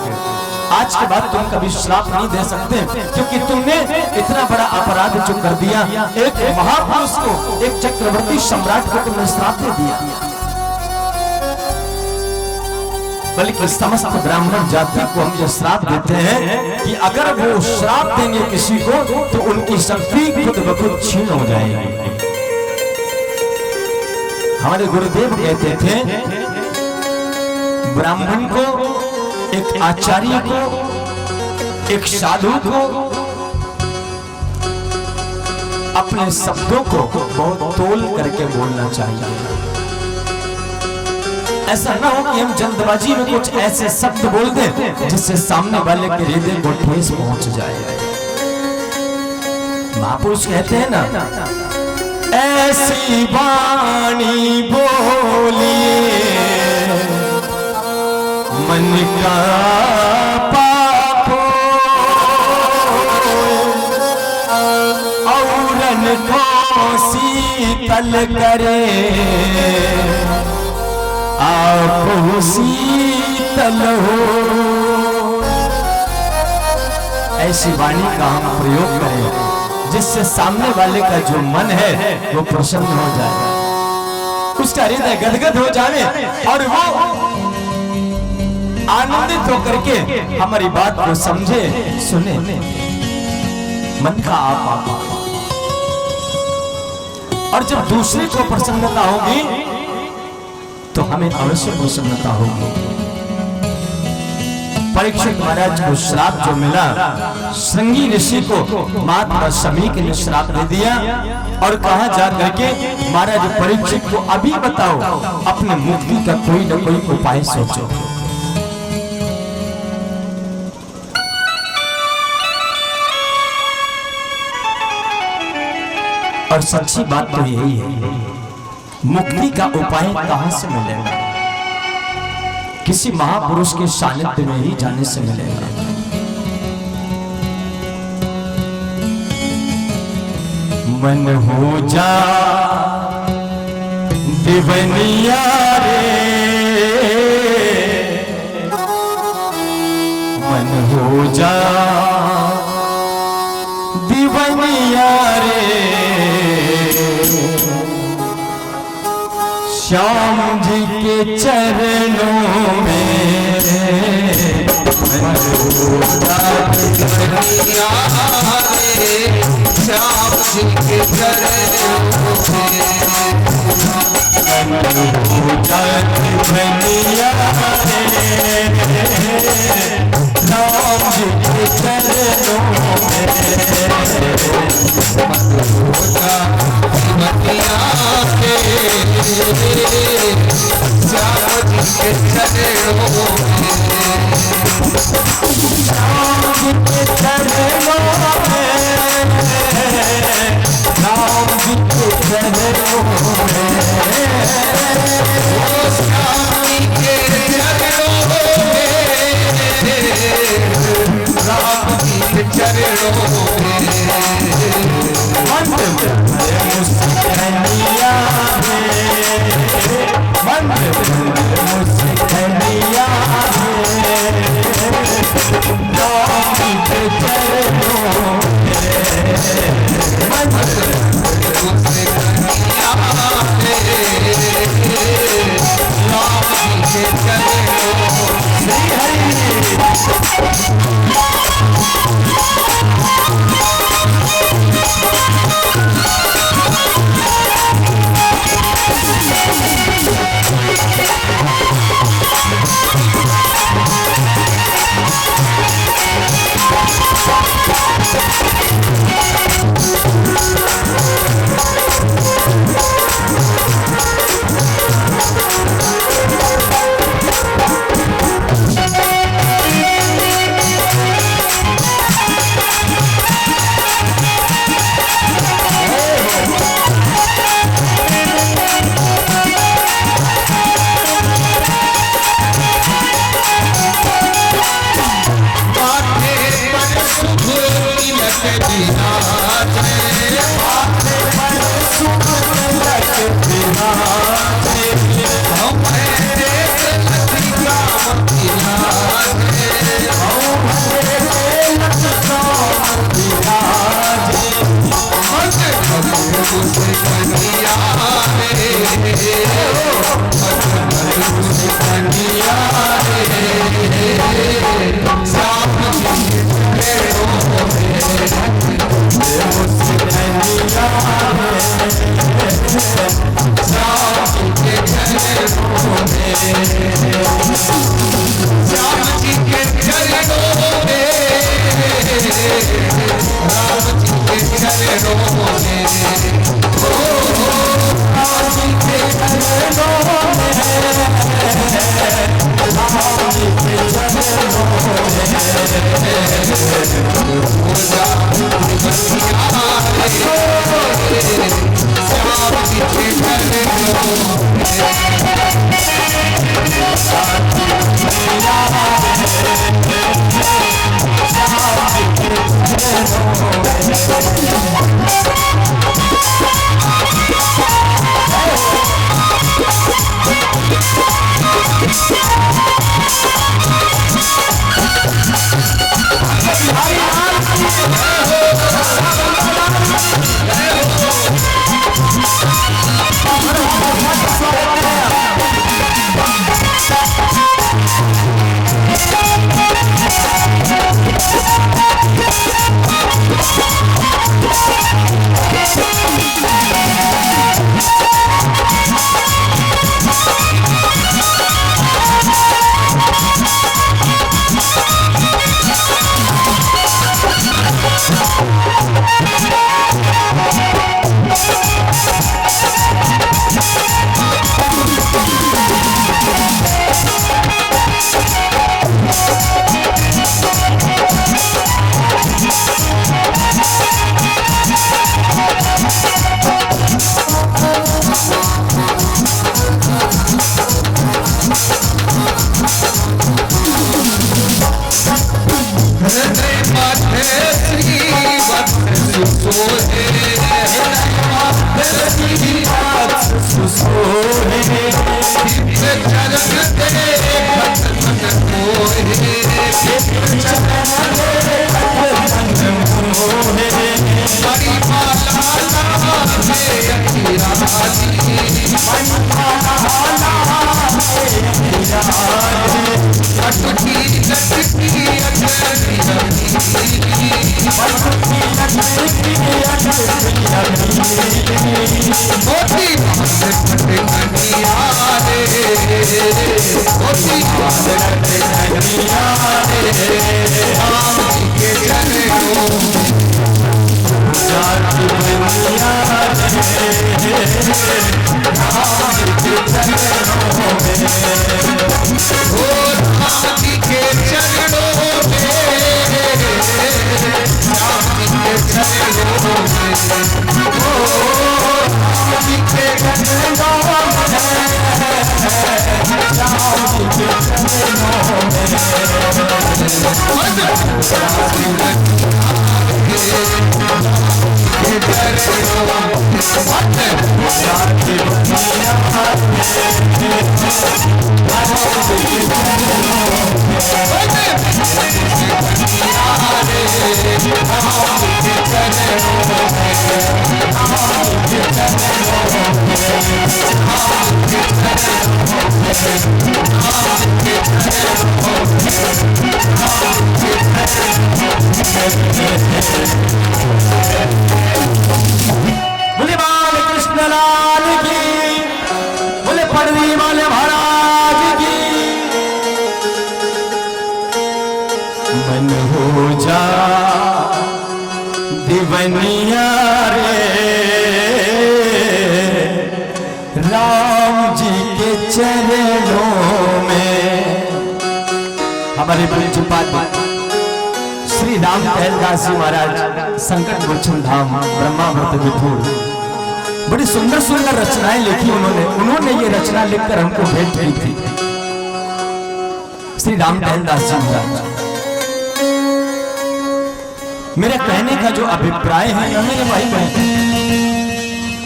आज के बाद तुम कभी श्राप नहीं दे सकते, क्योंकि तुमने इतना बड़ा अपराध जो कर दिया। एक महापुरुष को, एक चक्रवर्ती सम्राट को तुमने श्राप दे दिया, बल्कि समस्त ब्राह्मण जाति को हम ये श्राप देते हैं कि अगर वो श्राप देंगे किसी को तो उनकी शक्ति खुद ब खुद छीन हो जाएगी। हमारे गुरुदेव कहते थे ब्राह्मण को, एक आचार्य को, एक साधु को अपने शब्दों को बहुत तोल करके बोलना चाहिए। ऐसा ना हो कि हम जल्दबाजी में कुछ ऐसे शब्द बोल दें जिससे सामने वाले के हृदय को ठेस पहुंच जाए। महापुरुष कहते हैं ना, ऐसी वाणी बोलिए मन का पाप औरन को शीतल करे, आप शीतल हो। ऐसी वाणी का हम प्रयोग करें जिससे सामने वाले का जो मन है वो प्रसन्न हो जाए, उसका हृदय गदगद हो जाए और वो आनंदित होकर के हमारी बात को समझे, सुने। मन का आप और जब दूसरे को प्रसन्नता होगी तो हमें अवश्य प्रसन्नता होगी। परीक्षित महाराज को श्राप जो मिला, श्रृंगी ऋषि को महात्मा समीक ने श्राप दे दिया और कहा जा करके, महाराज परीक्षित को अभी बताओ, अपने मुक्ति का कोई न कोई उपाय सोचो। और सच्ची बात तो यही है, मुक्ति का उपाय कहां से मिलेगा? किसी महापुरुष के सानिध्य में ही जाने से मिलेगा। मन हो जा दिवनिया रे, मन हो जा दिवनिया रे, श्याम जी के चरणों में मन हो जा दिवनिया मोती कन्हैया रे, मोती कन्हैया रे, राम जी के चरणों जाति बनिया राम जी के चरणों में, राम जी के चरणों में, राम जी के चरणों बोले बाल कृष्ण लाल की, बोले पड़वी वाले महाराज की। मन हो जा दीवनिया रे, राम जी के चरणों में। हमारे पूज्यपाद श्री राम पहलदास जी महाराज संकट मोचन धाम ब्रह्मावर्त विपुल, बड़ी सुंदर सुंदर रचनाएं लिखी उन्होंने ये रचना लिखकर हमको भेंट की थी। श्री राम पहलदास जी महाराज, मेरे कहने का जो अभिप्राय है ना मेरे भाई बहन,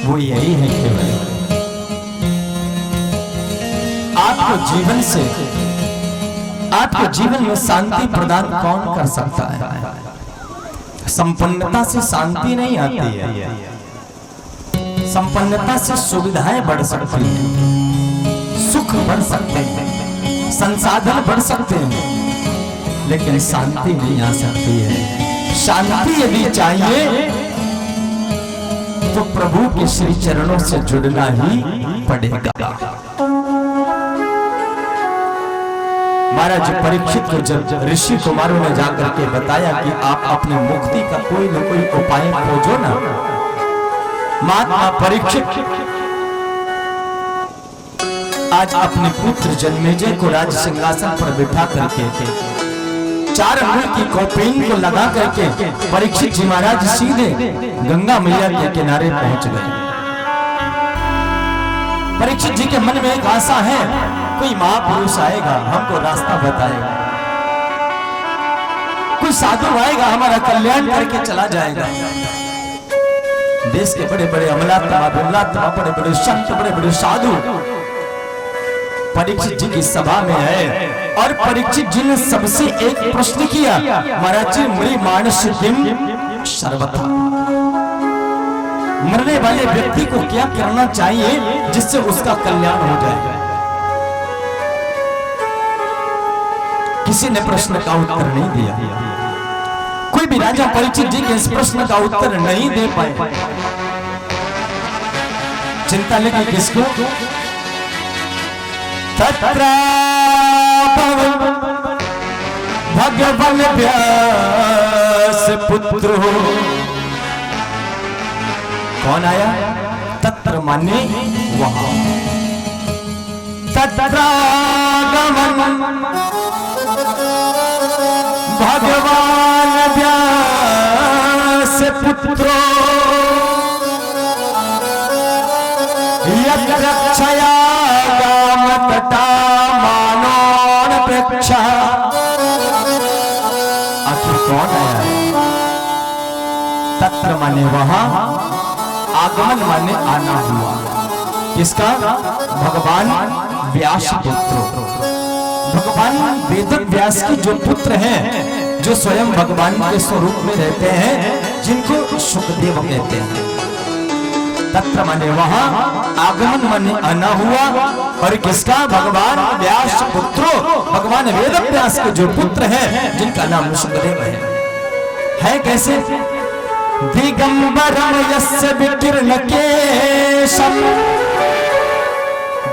वो यही है केवल आपको जीवन में शांति प्रदान कौन कर सकता है। संपन्नता से शांति नहीं आती है, संपन्नता से सुविधाएं बढ़ सकती हैं, सुख बढ़ सकते हैं, संसाधन बढ़ सकते हैं, लेकिन शांति नहीं आ सकती है। शांति यदि चाहिए तो प्रभु के श्री चरणों से जुड़ना ही पड़ेगा। महाराज परीक्षित को जब ऋषि कुमारों ने जाकर के बताया कि आप अपने मुक्ति का कोई न कोई उपाय खोजो ना, महात्मा परीक्षित आज अपने पुत्र जन्मेजय को राज सिंहासन पर बिठा करके 4 अंगुल की कौपीन को लगा करके परीक्षित जी महाराज सीधे गंगा मैया के किनारे पहुंच गए। परीक्षित जी के मन में एक आशा है, कोई महापुरुष आएगा हमको रास्ता बताएगा, कोई साधु आएगा हमारा कल्याण करके चला जाएगा। देश के बड़े बड़े अमलात्मा बड़े बड़े संत बड़े बड़े साधु परीक्षित जी की सभा में है, और परीक्षित जी ने सबसे एक प्रश्न किया, महाराज जी मृ मानस किम सर्वथा, मरने वाले व्यक्ति को क्या करना चाहिए जिससे उसका कल्याण हो जाए। किसी ने प्रश्न का उत्तर नहीं दिया, कोई भी राजा परीक्षित जी के इस प्रश्न का उत्तर नहीं दे पाए। चिंता लगी किसको? तत्र भगवान व्यास पुत्र हो। कौन आया? तत्र माने वहां, तत्र भगवान व्यास पुत्रो यत् रक्षया गाम तटा मानोऽनपेक्षा। आखिर कौन आया? तत्र माने वहां, आगमन माने आना हुआ। किसका? भगवान व्यास पुत्र। भगवान वेद व्यास की जो पुत्र हैं, जो स्वयं भगवान के स्वरूप में रहते हैं, जिनको सुखदेव कहते हैं। तत्र माने वहां, आगमन माने आना हुआ। और किसका? भगवान व्यास पुत्रो, भगवान वेद व्यास के जो पुत्र हैं, जिनका नाम सुखदेव है। कैसे? दिगंबरम यस्य विकीर्ण केशम,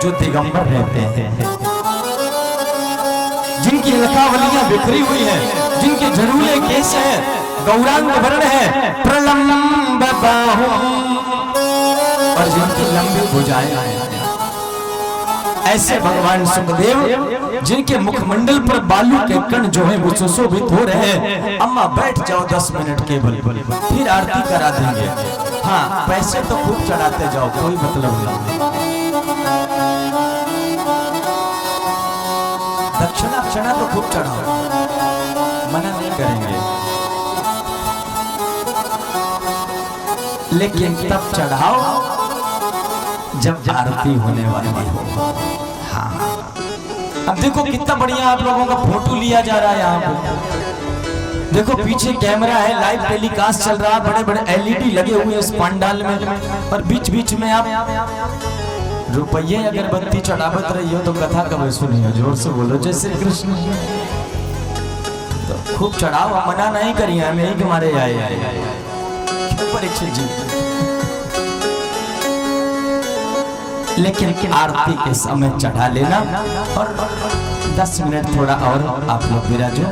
जो दिगंबर रहते हैं, जिनकी लखावलियां बिखरी हुई हैं, जिनके झड़ूले केस हैं, गौरांग वर्ण है, प्रलंब बाहु, और जिनकी लंबी भुजाएं हैं, ऐसे भगवान सुखदेव जिनके मुखमंडल पर बालू के कण जो है वो सुशोभित हो रहे हैं। अम्मा बैठ जाओ 10 मिनट केवल, फिर आरती करा देंगे। हाँ, पैसे तो खूब चढ़ाते जाओ, कोई मतलब नहीं। दक्षिणा क्षणा तो खूब चढ़ाओ, मना नहीं करेंगे, लेकिन तब चढ़ाओ जब आरती होने वाली हो। हाँ, अब देखो कितना बढ़िया आप लोगों का फोटो लिया जा रहा है यहाँ पे। देखो पीछे कैमरा है, लाइव टेलीकास्ट चल रहा है, बड़े बड़े एलईडी लगे हुए हैं इस पंडाल में, और बीच बीच में आप रुपये अगरबत्ती चढ़ावत रही हो तो कथा कब सुनिए, जोर से बोलो जय श्री कृष्ण। तो खूब चढ़ाओ, मना नहीं करिए, हम यही हमारे आए क्यों परीक्षित जी। लेकिन आरती के समय चढ़ा लेना, और 10 मिनट थोड़ा और आप लोग विराजो।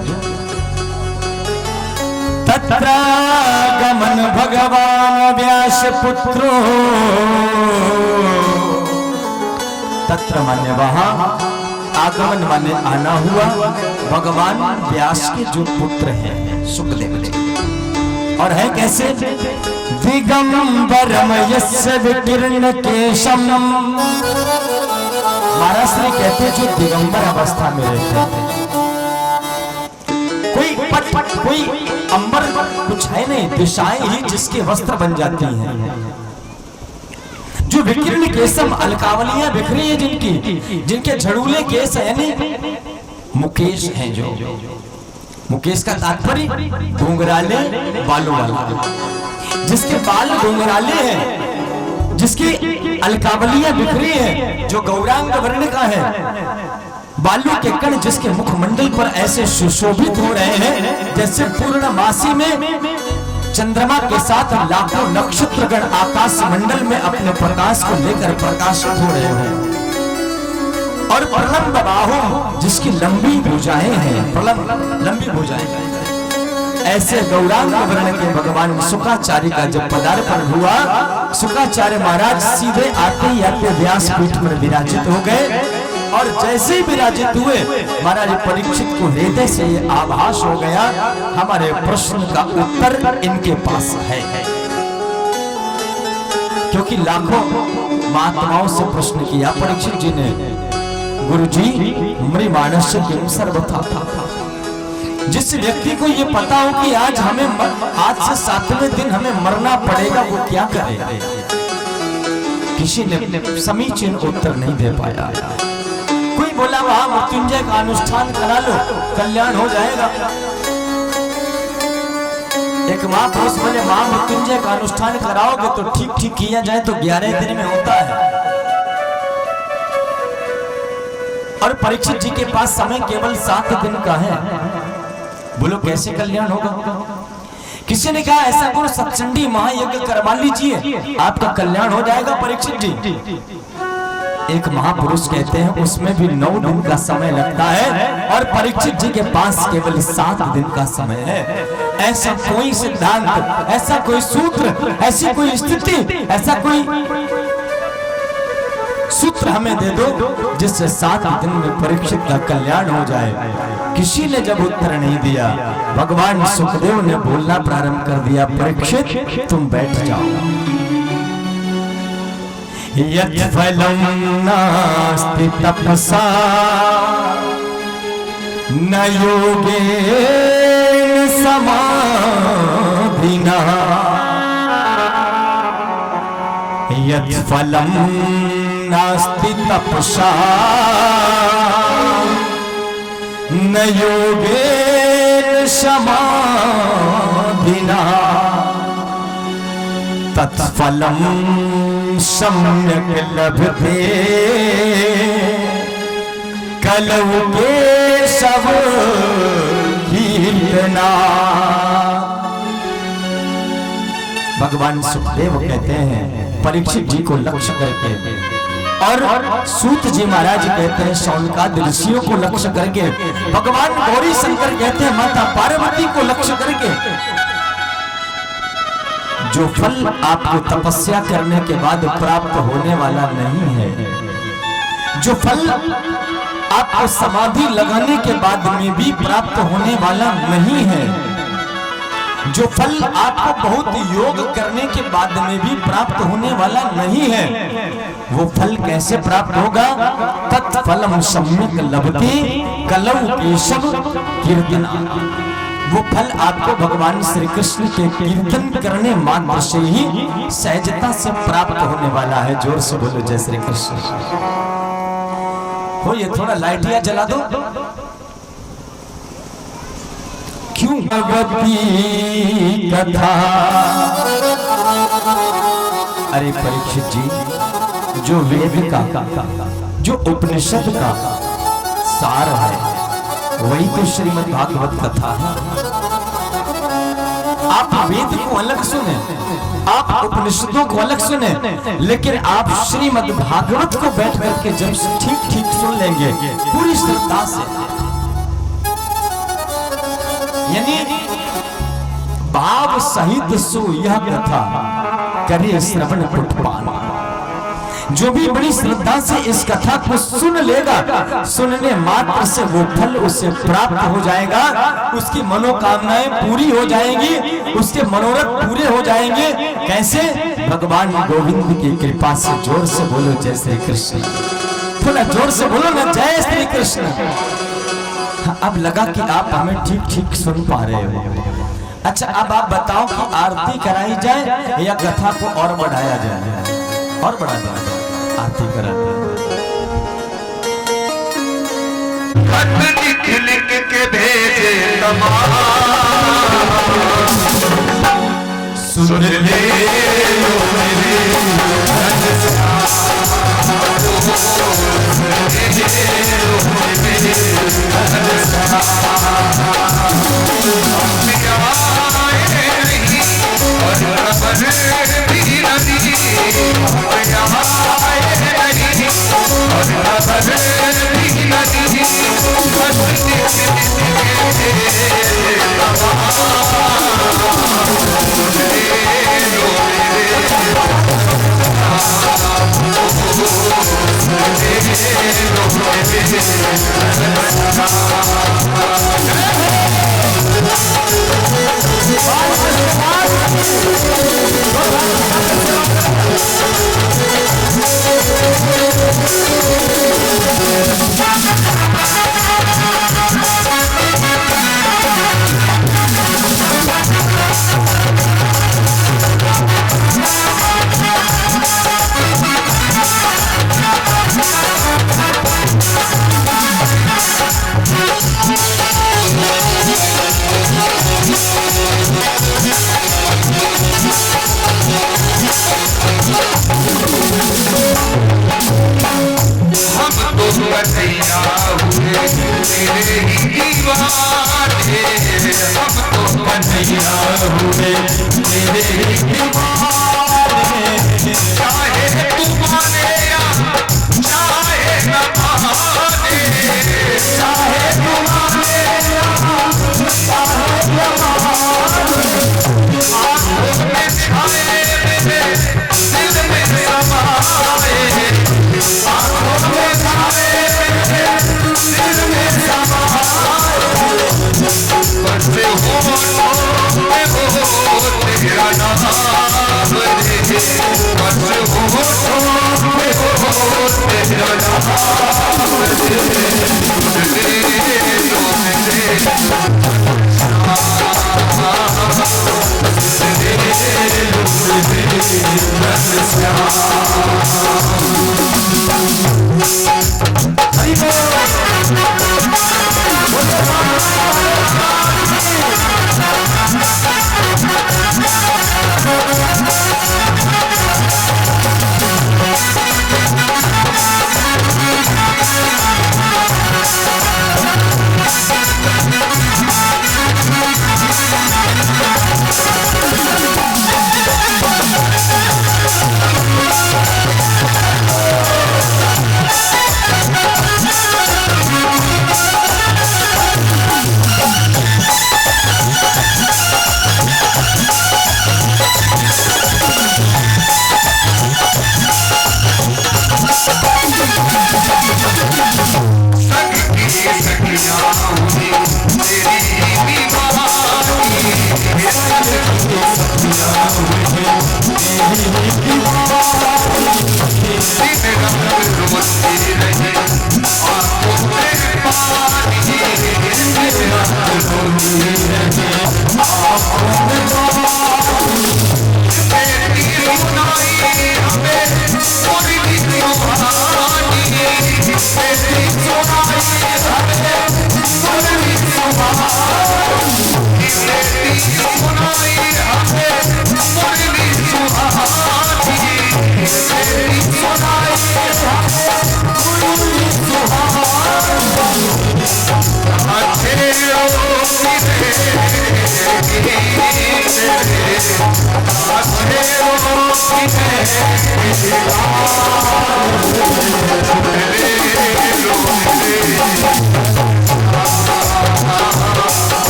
तत्रागमन भगवान व्यास पुत्रो, तत्र माने वहां, आगमन माने आना हुआ, भगवान व्यास के जो पुत्र हैं सुखदेव जी, और है कैसे? दिगंबरम यस्य विकीर्ण केशम, महाराज श्री कहते जो दिगंबर अवस्था में रहते हैं, कोई पट पट कोई अंबर कुछ है नहीं, दिशाएं ही जिसके वस्त्र बन जाती हैं। जो विकीर्ण केशम, अलकावलियां बिखरी है जिनकी, जिनके झड़ूले केस है, यानी मुकेश हैं, जो मुकेश का तात्पर्य घुंघराले बालों वाला, जिसके बाल घुंघराले हैं, जिसकी अलकावलियां बिखरी हैं, जो गौरांग वर्ण का है, बालू के कण जिसके मुखमंडल पर ऐसे सुशोभित हो रहे हैं जैसे पूर्णमासी में चंद्रमा के साथ लाखों नक्षत्रगण आकाश मंडल में अपने प्रकाश को लेकर प्रकाशित हो रहे हैं। और प्रलंब बाहु, जिसकी लंबी भुजाएं हैं, प्रलंब लंबी भुजाएं, ऐसे गौरांग वर्ण के भगवान शुक्राचार्य का जब पदार्पण हुआ, शुक्राचार्य महाराज सीधे आते ही आते व्यासपीठ पर विराजित हो गए, और जैसे ही विराजित हुए महाराज परीक्षित को हृदय से ये आभास हो गया, हमारे प्रश्न का उत्तर इनके पास है। क्योंकि लाखों महात्माओं से प्रश्न किया परीक्षित जी ने, गुरुजी मृमानस्य किम सर्वथा, जिस व्यक्ति को ये पता हो कि आज हमें आज से 7वें दिन हमें मरना पड़ेगा, वो क्या करे? किसी ने समीचीन उत्तर नहीं दे पाया। कोई बोला वहां मृत्युंजय का अनुष्ठान करा लो, कल्याण हो जाएगा। एक महापुरुष बोले महामृत्युंजय का अनुष्ठान कराओगे तो ठीक ठीक किया जाए तो 11 दिन में होता है। और परीक्षित जी के पास समय केवल 7 दिन का है, बोलो कैसे कल्याण होगा? किसी ने कहा ऐसा करो सत्संडी महायज्ञ करवा लीजिए, आपका कल्याण हो जाएगा परीक्षित जी। एक महापुरुष कहते हैं उसमें भी 9 दिन का समय लगता है, और परीक्षित जी के पास केवल 7 दिन का समय है। ऐसा कोई सिद्धांत, ऐसा कोई सूत्र, ऐसी कोई स्थिति, ऐसा कोई सूत्र हमें दे दो जिससे 7 दिन में परीक्षित का कल्याण हो जाए। किसी ने जब उत्तर नहीं दिया, भगवान सुखदेव ने बोलना प्रारंभ कर दिया, परीक्षित तुम बैठ जाओ। यत् फलं नास्ति तपसा न योगेन समाधिना, यत् फलं नास्ति तपसा न योगेन समाधिना, तत्फलं सम्यक् लभते कलौ केशव कीर्तना। भगवान सुखदेव कहते हैं परीक्षित जी को लक्ष्य करके, और सूत जी महाराज कहते हैं शौनकादि ऋषियों को लक्ष्य करके, भगवान गौरी शंकर कहते हैं माता पार्वती को लक्ष्य करके, जो फल आपको तपस्या करने के बाद प्राप्त होने वाला नहीं है, जो फल आपको समाधि लगाने के बाद में भी प्राप्त होने वाला नहीं है, जो फल आपको बहुत योग करने के बाद में भी प्राप्त होने वाला नहीं है, वो फल कैसे प्राप्त होगा? तत्फलम सम्यक लभते कलौ केशव कीर्तना। वो फल आपको भगवान श्री कृष्ण के कीर्तन करने मात्र से ही सहजता से प्राप्त होने वाला है। जोर से बोलो जय श्री कृष्ण। हो ये थोड़ा लाइटिया जला दो। क्यों भगवती कथा? अरे परीक्षित जी, जो वेद का, जो उपनिषद का सार है वही तो श्रीमद् भागवत कथा है। आप वेद को अलग सुने, आप उपनिषदों को अलग सुने, लेकिन आप श्रीमद् भागवत को बैठ करके जब ठीक ठीक सुन लेंगे पूरी श्रद्धा से, यानी भाव सहित सो यह कथा करे श्रवण पुटपान। जो भी बड़ी श्रद्धा से इस कथा को सुन लेगा, सुनने मात्र से वो फल उसे प्राप्त हो जाएगा, उसकी मनोकामनाएं पूरी हो जाएंगी, उसके मनोरथ पूरे हो जाएंगे। कैसे? भगवान गोविंद की कृपा से। जोर से बोलो जय श्री कृष्ण। थोड़ा जोर से बोलो ना जय श्री कृष्ण। अब लगा कि आप हमें ठीक ठीक सुन पा रहे हो। अच्छा, अब आप बताओ कि आरती कराई जाए या कथा को और बढ़ाया जाए? और बढ़ा जाए, आरती करा खत लिख लिख के भेजे सुन ले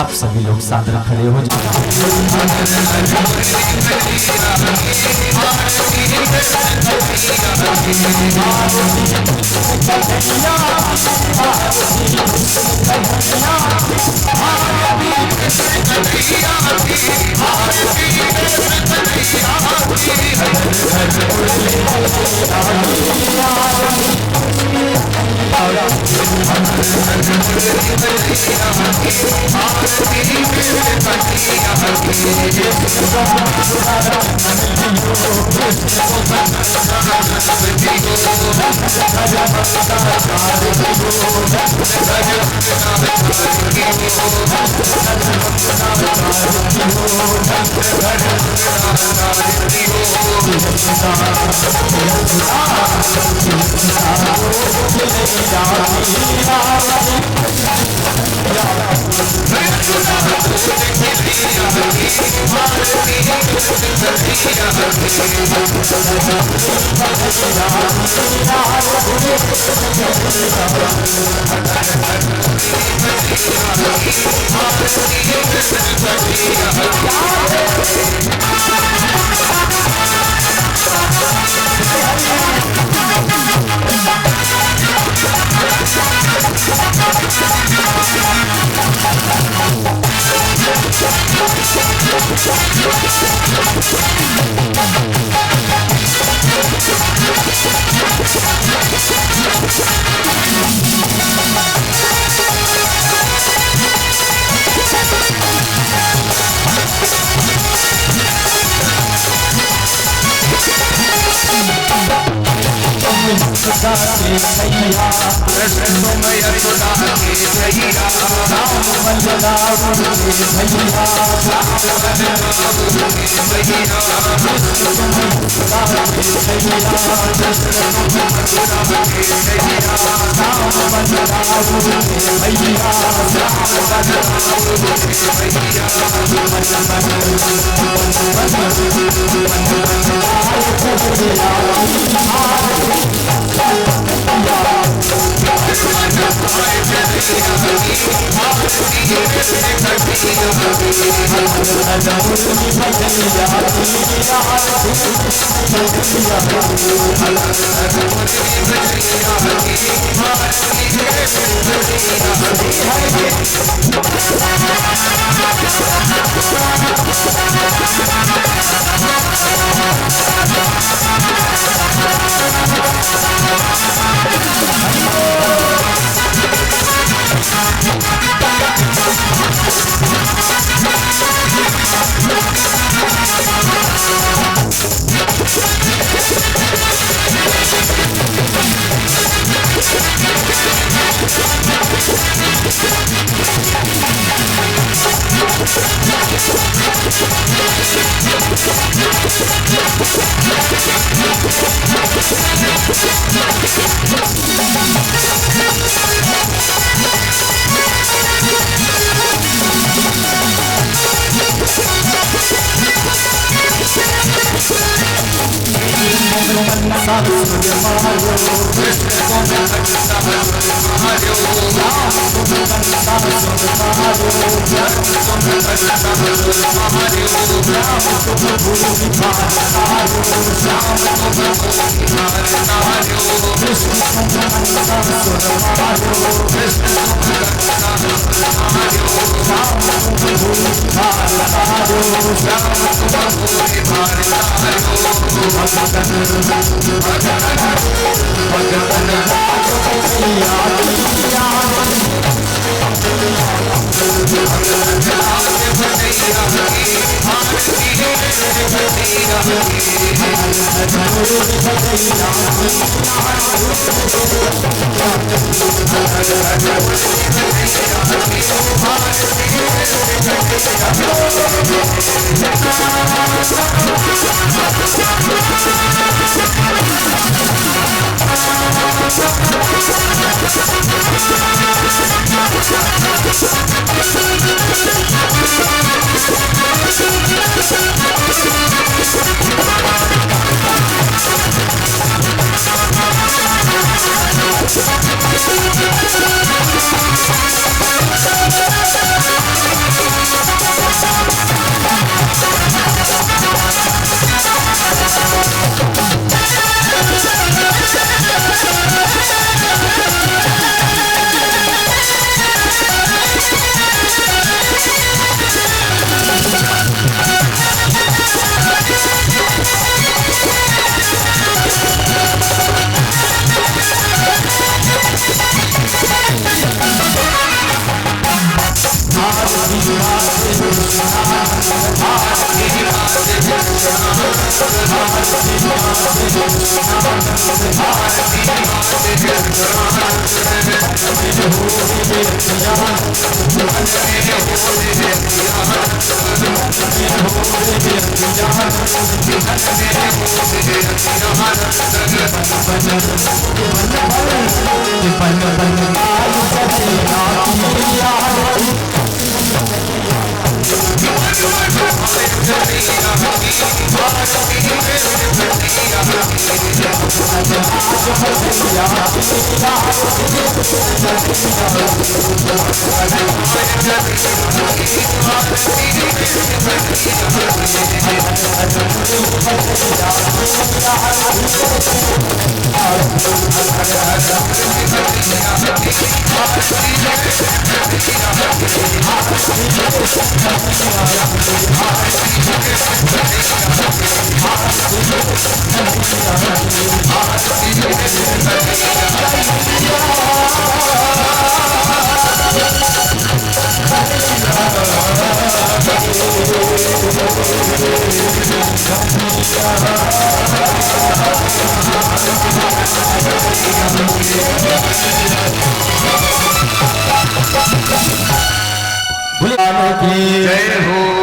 अब सभी लोग सादर खड़े हो जाए।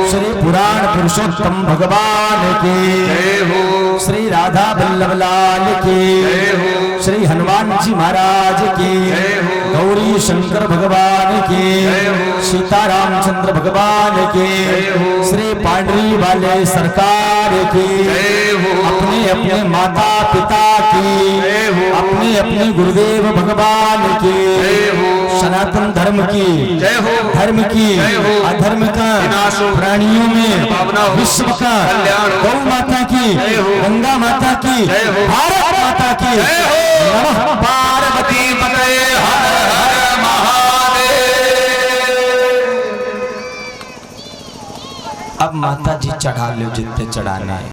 श्री पुराण पुरुषोत्तम भगवान की श्री राधा वल्लभ लाल की श्री हनुमान जी महाराज की गौरी शंकर भगवान की सीतारामचंद्र भगवान की श्री पांडरी वाले सरकार की अपने अपने माता पिता की अपने अपने गुरुदेव भगवान की सनातन धर्म की धर्म की अधर्म का प्राणियों में विश्व का गौ माता की गंगा माता की भारत माता की नमः पार्वती पतये हर हर महादेव। अब माता जी चढ़ा लो जितने चढ़ाना है।